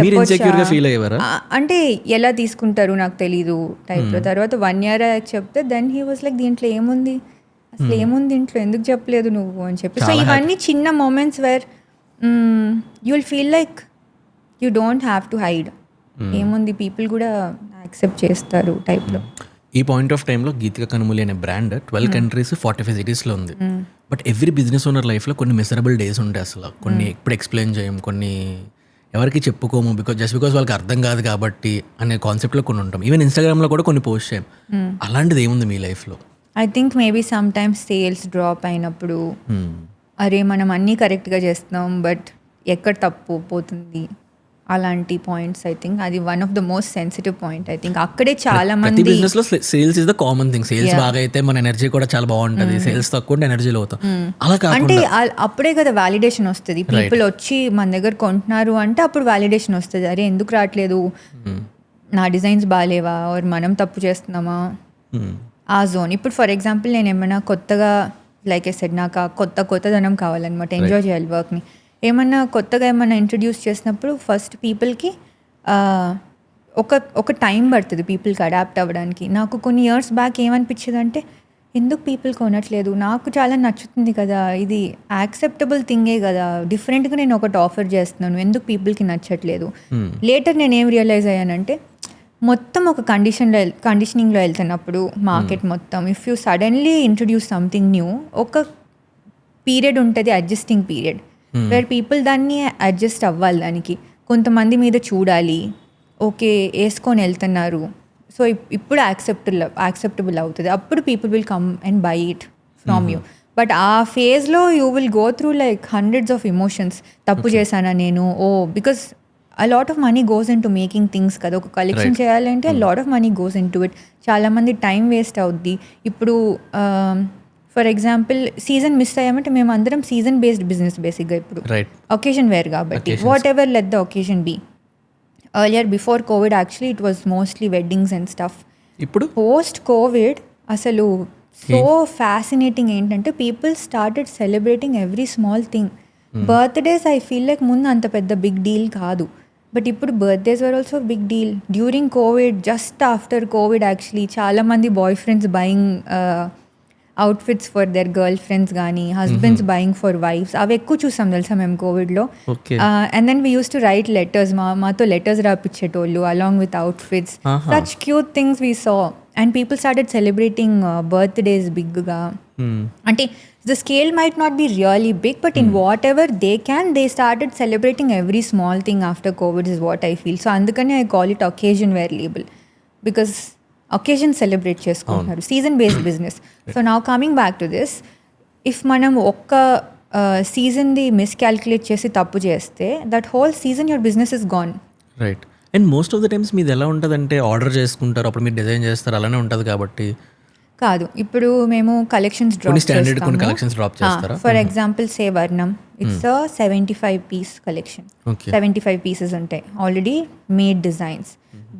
మీరు ఇన్సెక్యూర్గా ఫీల్ అయ్యేవారా? అంటే ఎలా తీసుకుంటారు నాకు తెలీదు టైప్లో. తర్వాత 1 year చెప్తే దెన్ హీ వాజ్ లైక్ దీంట్లో ఏముంది, అసలు ఏముంది ఇంట్లో, ఎందుకు చెప్పలేదు నువ్వు అని చెప్పి. సో ఇవన్నీ చిన్న moments where you will feel like you don't have to hide. ఏముంది, పీపుల్ కూడా యాక్సెప్ట్ చేస్తారు టైప్లో. ఈ పాయింట్ ఆఫ్ టైంలో గీతిక కనుమూలి అనే బ్రాండ్ 12 countries 45 cities అన్నీ. బట్ ఎవ్రీ బిజినెస్ ఓనర్ లైఫ్లో కొన్ని మిసరబుల్ డేస్ ఉంటాయి. అసలు కొన్ని ఎప్పుడు ఎక్స్ప్లెయిన్ చేయం, కొన్ని ఎవరికి చెప్పుకోము, జస్ట్ బికాస్ వాళ్ళకి అర్థం కాదు కాబట్టి అనే కాన్సెప్ట్లో కొన్ని ఉంటాం. ఈవెన్ ఇన్స్టాగ్రామ్లో కూడా కొన్ని పోస్ట్ చేయం. అలాంటిది ఏముంది మీ లైఫ్లో? I think maybe some times sales drop అయినప్పుడు, అరే మనం అన్నీ కరెక్ట్గా చేస్తున్నాం బట్ ఎక్కడ తప్పు పోతుంది అలాంటి పాయింట్స్ ఐ థింక్ అది one of the most sensitive point I think. అక్కడే చాలా ప్రతి మంది బిజినెస్ లో sales is the common thing. Sales బాగా అయితే మన ఎనర్జీ కూడా చాలా బాగుంటది, సేల్స్ తక్కువ ఎనర్జీలో అవుతాం. అలా అంటే కాకుండా అప్పుడే కదా వాలిడేషన్ వస్తుంది. పీపుల్ వచ్చి మన దగ్గర కొంటున్నారు అంటే అప్పుడు వాలిడేషన్ వస్తుంది. అరే ఎందుకు రావట్లేదు, నా డిజైన్స్ బాగాలేవా, ఆర్ మనం తప్పు చేస్తున్నామా, ఆ జోన్. ఇప్పుడు ఫర్ ఎగ్జాంపుల్ నేను ఏమైనా కొత్తగా లైక్ ఐ సెడ్ నాకు కొత్తదనం కావాలన్నమాట, ఎంజాయ్ చేయాలి వర్క్ని. ఏమన్నా కొత్తగా ఏమన్నా ఇంట్రడ్యూస్ చేసినప్పుడు ఫస్ట్ పీపుల్కి ఒక టైం పడుతుంది పీపుల్కి అడాప్ట్ అవ్వడానికి. నాకు కొన్ని ఇయర్స్ బ్యాక్ ఏమనిపించేది అంటే ఎందుకు పీపుల్ కొనట్లేదు, నాకు చాలా నచ్చుతుంది కదా, ఇది యాక్సెప్టబుల్ థింగే కదా, డిఫరెంట్గా నేను ఒకటి ఆఫర్ చేస్తున్నాను, ఎందుకు పీపుల్కి నచ్చట్లేదు. లేటర్ నేను ఏం రియలైజ్ అయ్యానంటే మొత్తం ఒక కండిషనింగ్లో వెళ్తున్నప్పుడు మార్కెట్ మొత్తం if you suddenly introduce something new, ఒక పీరియడ్ ఉంటుంది, అడ్జస్టింగ్ పీరియడ్, వేర్ పీపుల్ దాన్ని అడ్జస్ట్ అవ్వాలి. దానికి కొంతమంది మీద చూడాలి, ఓకే వేసుకొని వెళ్తున్నారు, సో ఇప్పుడు యాక్సెప్టబుల్ అవుతుంది, అప్పుడు people will come and by it from you. But ఆ ఫేజ్లో you will go through like hundreds of emotions. తప్పు చేశానా నేను, because a lot of money goes into making things కదా. ఒక కలెక్షన్ చేయాలంటే a lot of money goes into it. చాలామంది time waste అవుద్ది. ఇప్పుడు ఫర్ ఎగ్జాంపుల్ సీజన్ మిస్ అయ్యామంటే మేము అందరం సీజన్ బేస్డ్ బిజినెస్ బేసిక్గా ఇప్పుడు, ఒకేషన్ వేర్ కాబట్టి whatever let the occasion be. Earlier before covid actually it was mostly weddings and stuff. ఇప్పుడు పోస్ట్ కోవిడ్ అసలు సో ఫ్యాసినేటింగ్ ఏంటంటే people started celebrating every small thing. Birthdays I feel like ముందు అంత పెద్ద big deal కాదు, but ఇప్పుడు birthdays were also big deal. During Covid, just after Covid actually చాలామంది boyfriends buying outfits for their girlfriends కానీ husbands buying for wives, అవి ఎక్కువ చూసాం తెలుసా మేము కోవిడ్లో. And then we use to write letters, మాతో లెటర్స్ రాపిచ్చేటోళ్ళు along with outfits, such cute things we saw. And people started celebrating birthdays బిగ్గా. అంటే the scale might not be really big, but in whatever they can, they started celebrating every small thing after COVID is what I feel. So andukane I call it occasion wear label, because occasion celebrate cheskuntaru, season based business. So now coming back to this, if manam okka season di miscalculate chesi tappu cheste, that whole season your business is gone. Right. And most of the times మీది ఎలా ఉంటుందంటే order చేసుకుంటారు, అప్పుడు మీరు design చేస్తారు, అలానే ఉంటుంది కాబట్టి. కాదు, ఇప్పుడు మేము కలెక్షన్స్ డ్రాప్ స్టాండర్డ్ కొన్ని కలెక్షన్స్ డ్రాప్ చేస్తారా? ఫర్ ఎగ్జాంపుల్ సే వర్ణం, ఇట్స్ 75 piece కలెక్షన్, 75 pieces ఉంటాయి ఆల్రెడీ మేడ్ డిజైన్స్.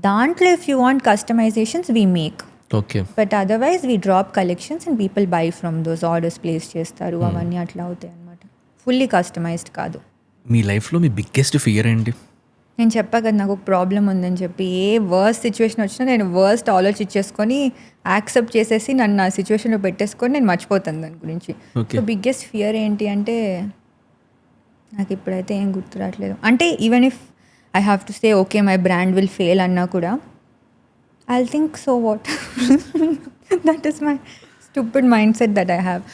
దాంట్లో if you want customisations we make, okay, but otherwise we drop collections and people buy from those, orders place చేస్తారు, అవన్నీ అట్లా అవుతాయి అనమాట. Fully customized కాదు. మీ లైఫ్లో మీ బిగ్గెస్ట్ ఫియర్ ఏంటి? నేను చెప్పా కదా నాకు ఒక ప్రాబ్లం ఉందని చెప్పి, ఏ వర్స్ట్ సిచ్యువేషన్ వచ్చినా నేను వర్స్ట్ ఆలోచించేసుకొని యాక్సెప్ట్ చేసేసి నన్ను ఆ సిచ్యువేషన్లో పెట్టేసుకొని నేను మర్చిపోతాను దాని గురించి. సో బిగ్గెస్ట్ ఫియర్ ఏంటి అంటే నాకు ఇప్పుడైతే ఏం గుర్తు రావట్లేదు. అంటే even if I have to say okay my brand will fail అన్నా కూడా I think so what, that is my stupid mind set that I have,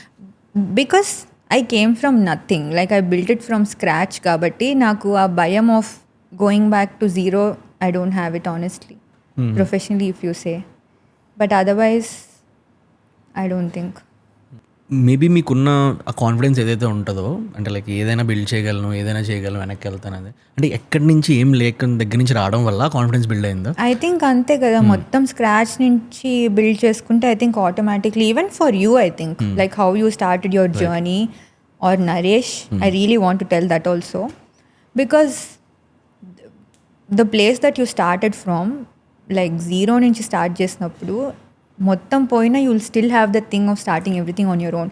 because I came from nothing, like I built it from scratch. కాబట్టి నాకు ఆ భయం of going back to zero, I don't have it honestly, professionally if you say, but otherwise I don't think. Maybe మీకున్న ఆ confidence ఏదైతే ఉంటుందో, అంటే like ఏదైనా బిల్డ్ చేయగలను, ఏదైనా చేయగలను, వెనక్కి వెళ్తాను, అదే అంటే ఎక్కడి నుంచి ఏం లేక దగ్గర నుంచి రావడం వల్ల కాన్ఫిడెన్స్ బిల్డ్ అయిందా? ఐ థింక్ అంతే కదా, మొత్తం స్క్రాచ్ నుంచి బిల్డ్ చేసుకుంటే I think automatically, even for you I think like how you started your journey or Naresh, I really want to tell that also, because the place that you started from, like zero నుంచి start చేసినప్పుడు మొత్తం పోయినా you will still have the thing of starting everything on your own.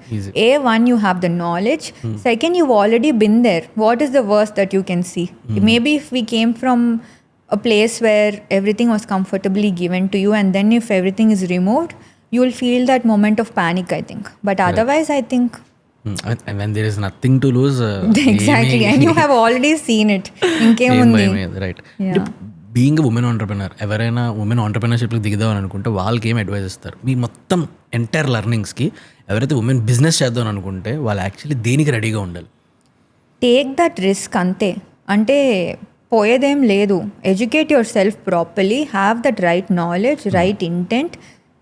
A1, you have the knowledge. Second, you've already been there. What is the worst that you can see? Maybe if we came from a place where everything was comfortably given to you, and then if everything is removed, you will feel that moment of panic, I think. But otherwise, I think and when there is nothing to lose, exactly, and you have already seen it. ఇంకేముంది, right. Being women entrepreneur, ఎవరైనా women ఆంటర్ప్రెనర్షిప్కి దిగుదామని అనుకుంటే వాళ్ళకి ఏం advise ఇస్తారు? మీ మొత్తం entire లెర్నింగ్స్కి ఎవరైతే women business చేద్దాం అనుకుంటే వాళ్ళు యాక్చువల్లీ దేనికి రెడీగా ఉండాలి? టేక్ దట్ రిస్క్ అంతే. అంటే పోయేదేం లేదు. Educate yourself properly, have that right knowledge, right intent,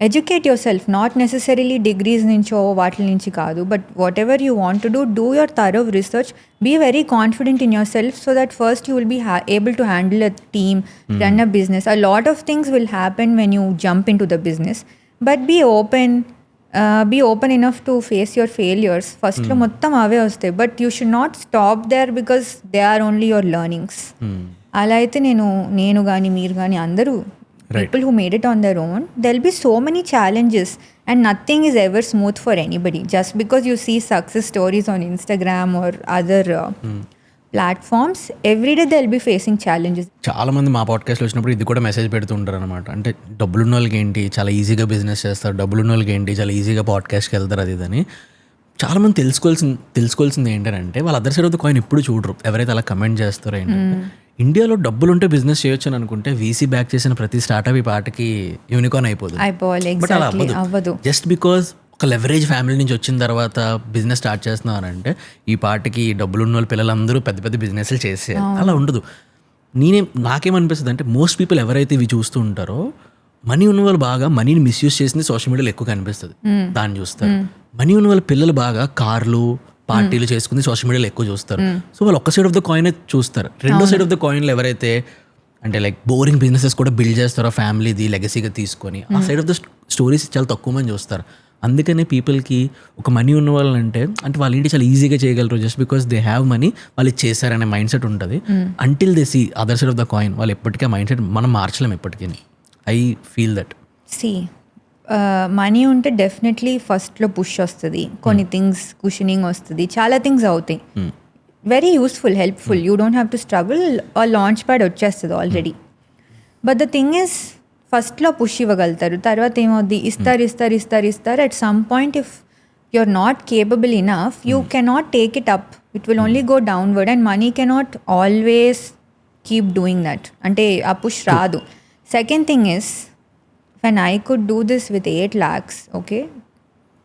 educate yourself, not necessarily degrees నుంచో వాటి నుంచి కాదు, but whatever you want to do your thorough research, be very confident in yourself so that first you will be able to handle a team, run a business. A lot of things will happen when you jump into the business, but be open enough to face your failures. ఫస్ట్లో మొత్తం అవే వస్తాయి, but you should not stop there because they are only your learnings. అలా అయితే నేను కానీ మీరు కానీ అందరూ people who made it on their own, there'll be so many challenges and nothing is ever smooth for anybody. Just because you see success stories on Instagram or other platforms, every day they'll be facing challenges. చాలా మంది మా పాడ్కాస్ట్లో వచ్చినప్పుడు ఇది కూడా message పెడుతుంటారు అనమాట. అంటే డబ్బులున్న వాళ్ళకి ఏంటి చాలా ఈజీగా బిజినెస్ చేస్తారు, డబ్బులున్న వాళ్ళకి ఏంటి చాలా ఈజీగా పాడ్కాస్ట్కి వెళ్తారు అది ఇదని. చాలామంది తెలుసుకోవాల్సింది ఏంటంటే వాళ్ళ other side of the coin ఎప్పుడు చూడరు. ఎవరైతే అలా కమెంట్ చేస్తారో ఏంటంటే ఇండియాలో డబ్బులు ఉంటే బిజినెస్ చేయొచ్చు అని అనుకుంటే వీసీ బ్యాక్ చేసిన ప్రతి స్టార్ట్అప్ ఈ పాటకి యూనికార్న్ అయిపోవాలి. బట్ అలా అవ్వదు. జస్ట్ బికాజ్ ఒక లెవరేజ్ ఫ్యామిలీ నుంచి వచ్చిన తర్వాత బిజినెస్ స్టార్ట్ చేస్తున్నారంటే ఈ పాటకి డబ్బులు ఉన్న వాళ్ళ పిల్లలందరూ పెద్ద పెద్ద బిజినెస్లు చేసేయాలి, అలా ఉండదు. నాకేమనిపిస్తుంది అంటే మోస్ట్ పీపుల్ ఎవరైతే ఇవి చూస్తూ ఉంటారో మనీ ఉన్న వాళ్ళు బాగా మనీని మిస్యూజ్ చేసింది సోషల్ మీడియాలో ఎక్కువ కనిపిస్తుంది, దాన్ని చూస్తారు. మనీ ఉన్న వాళ్ళ పిల్లలు బాగా కార్లు పార్టీలు చేసుకుని సోషల్ మీడియాలో ఎక్కువ చూస్తారు. సో వాళ్ళు ఒక్క సైడ్ ఆఫ్ ద కాయిన్ చూస్తారు. రెండో సైడ్ ఆఫ్ ద కాయిన్లో ఎవరైతే అంటే లైక్ బోరింగ్ బిజినెసెస్ కూడా బిల్డ్ చేస్తారో ఫ్యామిలీది లెగసీగా తీసుకొని ఆ సైడ్ ఆఫ్ ద స్టోరీస్ చాలా తక్కువ మంది చూస్తారు. అందుకనే పీపుల్కి ఒక మనీ ఉన్న వాళ్ళంటే అంటే వాళ్ళ ఇంటి చాలా ఈజీగా చేయగలరు just because they have money, వాళ్ళు చేశారనే మైండ్ సెట్ ఉంటుంది. Until they see other side of the coin వాళ్ళు ఎప్పటికీ మైండ్ సెట్ మనం మార్చలేం ఎప్పటికీ. I feel that. మనీ ఉంటే డెఫినెట్లీ ఫస్ట్లో పుష్ వస్తుంది, కొన్ని థింగ్స్ కుషనింగ్ వస్తుంది, చాలా థింగ్స్ అవుతాయి. Very useful, helpful. You don't have to struggle, ఆ లాంచ్ ప్యాడ్ వచ్చేస్తుంది already. But the thing is ఫస్ట్లో పుష్ ఇవ్వగలుగుతారు, తర్వాత ఏమవుద్ది ఇస్తారు. At some point if you are not capable enough you cannot take it up, it will only go downward and money cannot always keep doing that. అంటే ఆ push రాదు. Second thing is when I could do this with 8 lakhs, okay,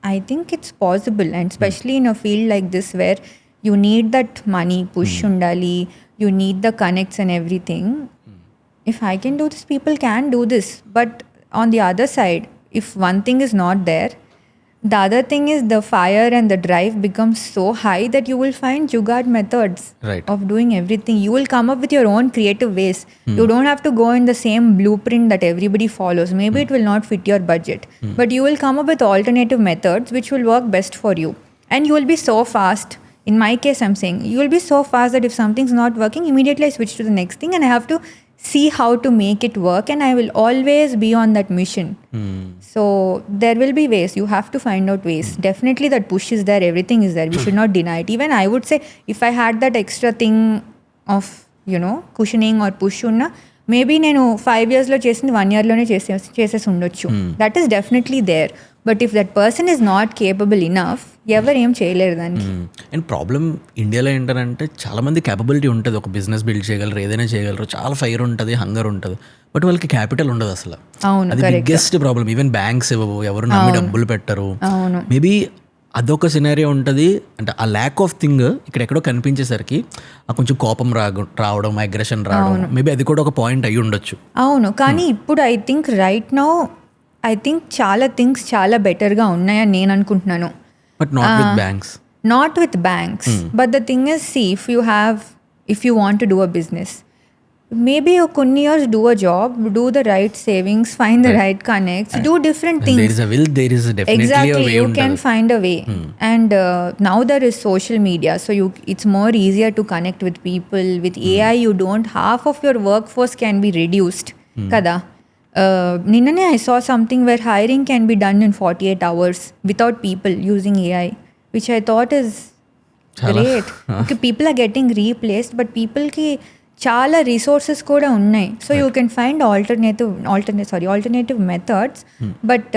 I think it's possible, and especially in a field like this where you need that money push undali, you need the connects and everything. If I can do this, people can do this. But on the other side, if one thing is not there, the other thing is the fire and the drive becomes so high that you will find jugaad methods of doing everything. You will come up with your own creative ways. You don't have to go in the same blueprint that everybody follows. Maybe it will not fit your budget, but you will come up with alternative methods which will work best for you. And you will be so fast. In my case, I'm saying you will be so fast that if something's not working, immediately I switch to the next thing and I have to see how to make it work, and I will always be on that mission. So there will be ways. You have to find out ways. Definitely that push is there, everything is there. We should not deny it. Even I would say if I had that extra thing of, you know, cushioning or push unna, maybe నేను 5 yearsలో చేసింది 1 yearలోనే చేసేసి ఉండొచ్చు. That is definitely there. But if that person is not capable enough, ఎవరు ఏం చేయలేరు దానికి. అండ్ ప్రాబ్లం ఇండియాలో ఏంటంటే చాలా మంది క్యాపబిలిటీ ఉంటుంది, ఒక బిజినెస్ బిల్డ్ చేయగలరు, ఏదైనా చేయగలరు, చాలా ఫైర్ ఉంటుంది, హంగర్ ఉంటుంది, బట్ వాళ్ళకి క్యాపిటల్ ఉండదు అసలు. అది బిగ్గెస్ట్ ప్రాబ్లం. ఈవెన్ బ్యాంక్స్ ఇవ్వవు, ఎవరు నమ్మి డబ్బులు పెట్టరు. మేబీ అదొక సినారియో ఉంటుంది. అంటే ఆ ల్యాక్ ఆఫ్ థింగ్ ఇక్కడెక్కడో కనిపించేసరికి ఆ కొంచెం కోపం రావడం, అగ్రెషన్ రావడం, మేబీ అది కూడా ఒక పాయింట్ అయ్యి ఉండొచ్చు. అవును, కానీ ఇప్పుడు ఐ థింక్ రైట్ నౌ చాలా థింగ్స్ చాలా బెటర్గా ఉన్నాయని నేను అనుకుంటున్నాను. But not with banks. Not with banks. But the thing is, see, if you want to do a business, maybe you కొన్ని years do a job, do the right savings, find the right connects, do different things. There is a will, there is definitely exactly, a way. you can find a way. And now there is social media, so it's more easier to connect with people. With AI, you don't, half of your workforce can be reduced. Kada. Ninnane I saw something where hiring can be done in 48 hours without people using AI, which I thought is great. Okay, people are getting replaced, but people ki చాలా resources కూడా ఉన్నాయి. So you can find alternative methods. But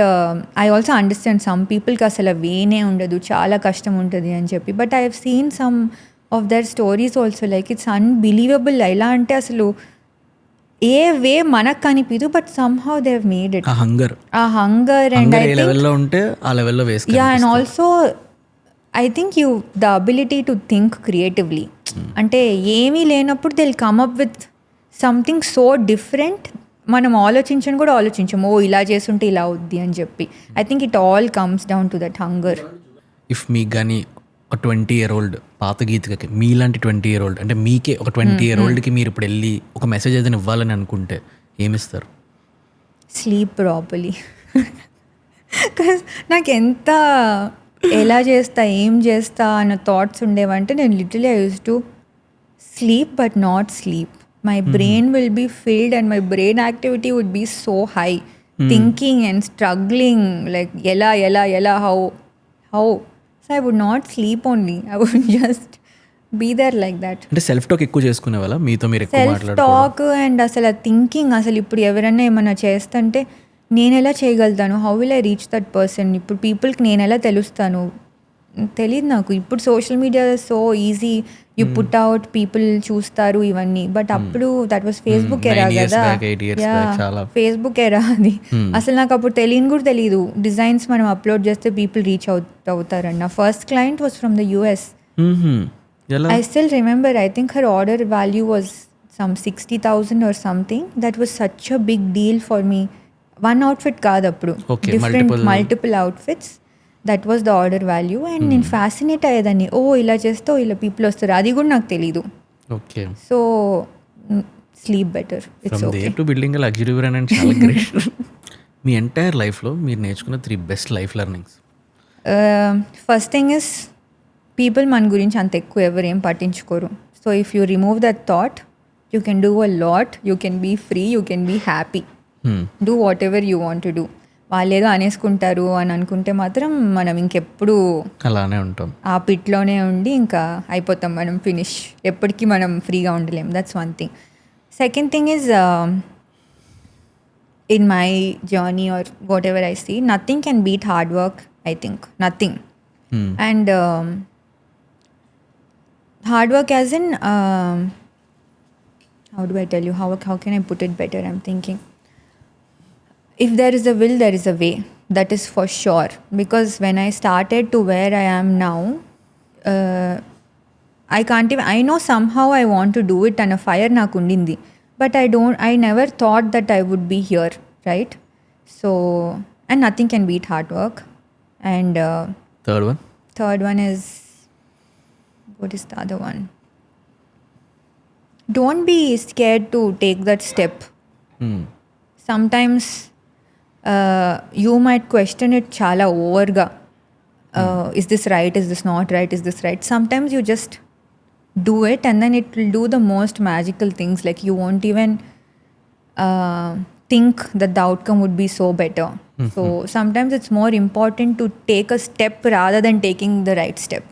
I also understand some పీపుల్కి అసలు వేనే ఉండదు, చాలా కష్టం ఉంటుంది అని చెప్పి. But I have seen some of their stories also, like it's unbelievable. ఎలా అంటే అసలు ఏ వే మనకు కనిపించదు, but somehow they have made it. ఆ hunger and I think yeah, and also I think the ability to think creatively. అంటే ఏమీ లేనప్పుడు they'll come up with something so different మనం ఆలోచించని కూడా ఆలోచించము, ఓ ఇలా చేస్తుంటే ఇలా అవుద్ది అని చెప్పి. I think it all comes down to that hunger. If మీకు కానీ ఒక 20-year-old పాత గీతికకి మీలాంటి 20-year-old అంటే మీకే ఒక 20-year-oldకి మీరు ఇప్పుడు వెళ్ళి ఒక మెసేజ్ ఏదైనా ఇవ్వాలని అనుకుంటే ఏమిస్తారు? Sleep properly. బికాస్ నాకు ఎంత ఎలా చేస్తా ఏం చేస్తా అన్న థాట్స్ ఉండేవంటే నేను literally I use to sleep but not sleep. My brain will be filled and my brain activity would be so high, thinking and struggling like ఎలా ఎలా ఎలా how how. So I would not sleep only, I would just be there like that. అంటే self talk ఎక్కువ చేసుకునే వాళ్ళ మీతో మీరు ఎక్కువ సెల్ఫ్ మాట్లాడుకోవడం? టాక్ అండ్ అసలు థింకింగ్, అసలు ఇప్పుడు ఎవరైనా ఏమైనా చేస్తుంటే నేను ఎలా చేయగలుగుతాను, how will I reach that person, ఇప్పుడు పీపుల్కి నేను ఎలా తెలుస్తాను, తెలియదు నాకు. ఇప్పుడు social media so easy, you put out, people చూస్తారు ఇవన్నీ. బట్ అప్పుడు దట్ వాస్ ఫేస్బుక్ ఎరా 9 years కదా, back, 8 years back చాలా. ఫేస్బుక్ ఎరా అది. అసలు నాకు అప్పుడు తెలియని కూడా తెలియదు డిజైన్స్ మనం అప్లోడ్ చేస్తే పీపుల్ రీచ్ అవుతారన్న. First client was from the US. ఎలా? I still remember, I think her order value was some 60,000 or something. That was such a big deal for me. One outfit కాదు అప్పుడు, Okay, different multiple- multiple outfits. That was the order value. And నేను fascinate అయ్యేదాన్ని, ఓ ఇలా చేస్తే ఇలా people వస్తారు, అది కూడా నాకు తెలీదు. Okay. So sleep better, it's from okay. There to building luxury brand and చాలా గ్రేట్. మీ ఎంటైర్ లైఫ్లో మీరు నేర్చుకున్న 3 best life learnings? First thing is people మన గురించి అంత ఎక్కువ ఎవరు ఏం పట్టించుకోరు. So if you remove that thought, you can do a lot, you can be free, you can be happy, do whatever you want to do. వాళ్ళు ఏదో అనేసుకుంటారు అని అనుకుంటే మాత్రం మనం ఇంకెప్పుడు అలానే ఉంటాం, ఆ పిట్లోనే ఉండి ఇంకా అయిపోతాం, మనం ఫినిష్, ఎప్పటికీ మనం ఫ్రీగా ఉండలేం. That's one thing. Second thing is in my journey or whatever I see, nothing can beat hard work. I think nothing. And hard work as in how do I tell you, how can I put it better? I'm thinking, if there is a will, there is a way, that is for sure. Because when I started to where I am now, I can't even, I know somehow I want to do it and a fire naku undindi, but I never thought that I would be here, right? So, and nothing can beat hard work. And third one is, what is the other one? Don't be scared to take that step. Sometimes you might question it chala overga. Is this right? Is this not right? Is this right? Sometimes you just do it and then it will do the most magical things. Like you won't even think that the outcome would be so better. So sometimes it's more important to take a step rather than taking the right step.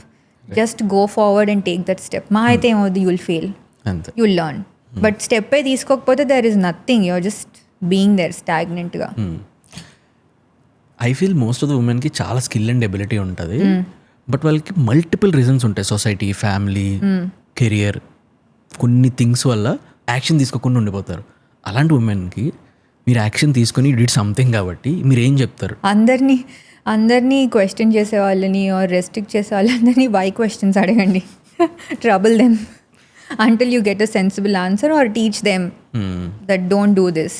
Just go forward and take that step. మా అయితే ఏమవుద్ది, you will fail, అంతే. you will learn. But step ఏ తీసుకోకపోతే there is nothing, you're just being there stagnantగా. I feel most of the ఉమెన్కి చాలా skill and ability ఉంటుంది, but వాళ్ళకి మల్టిపుల్ రీజన్స్ ఉంటాయి. సొసైటీ, ఫ్యామిలీ, కెరియర్, కొన్ని థింగ్స్ వల్ల యాక్షన్ తీసుకోకుండా ఉండిపోతారు. అలాంటి ఉమెన్కి మీరు యాక్షన్ తీసుకొని డిడ్ సంథింగ్ కాబట్టి మీరు ఏం చెప్తారు? అందరినీ క్వశ్చన్ చేసే వాళ్ళని ఆర్ రెస్ట్రిక్ట్ చేసే వాళ్ళందరినీ వై క్వశ్చన్స్ అడగండి. Trouble them until you get a sensible answer, or teach them that don't do this.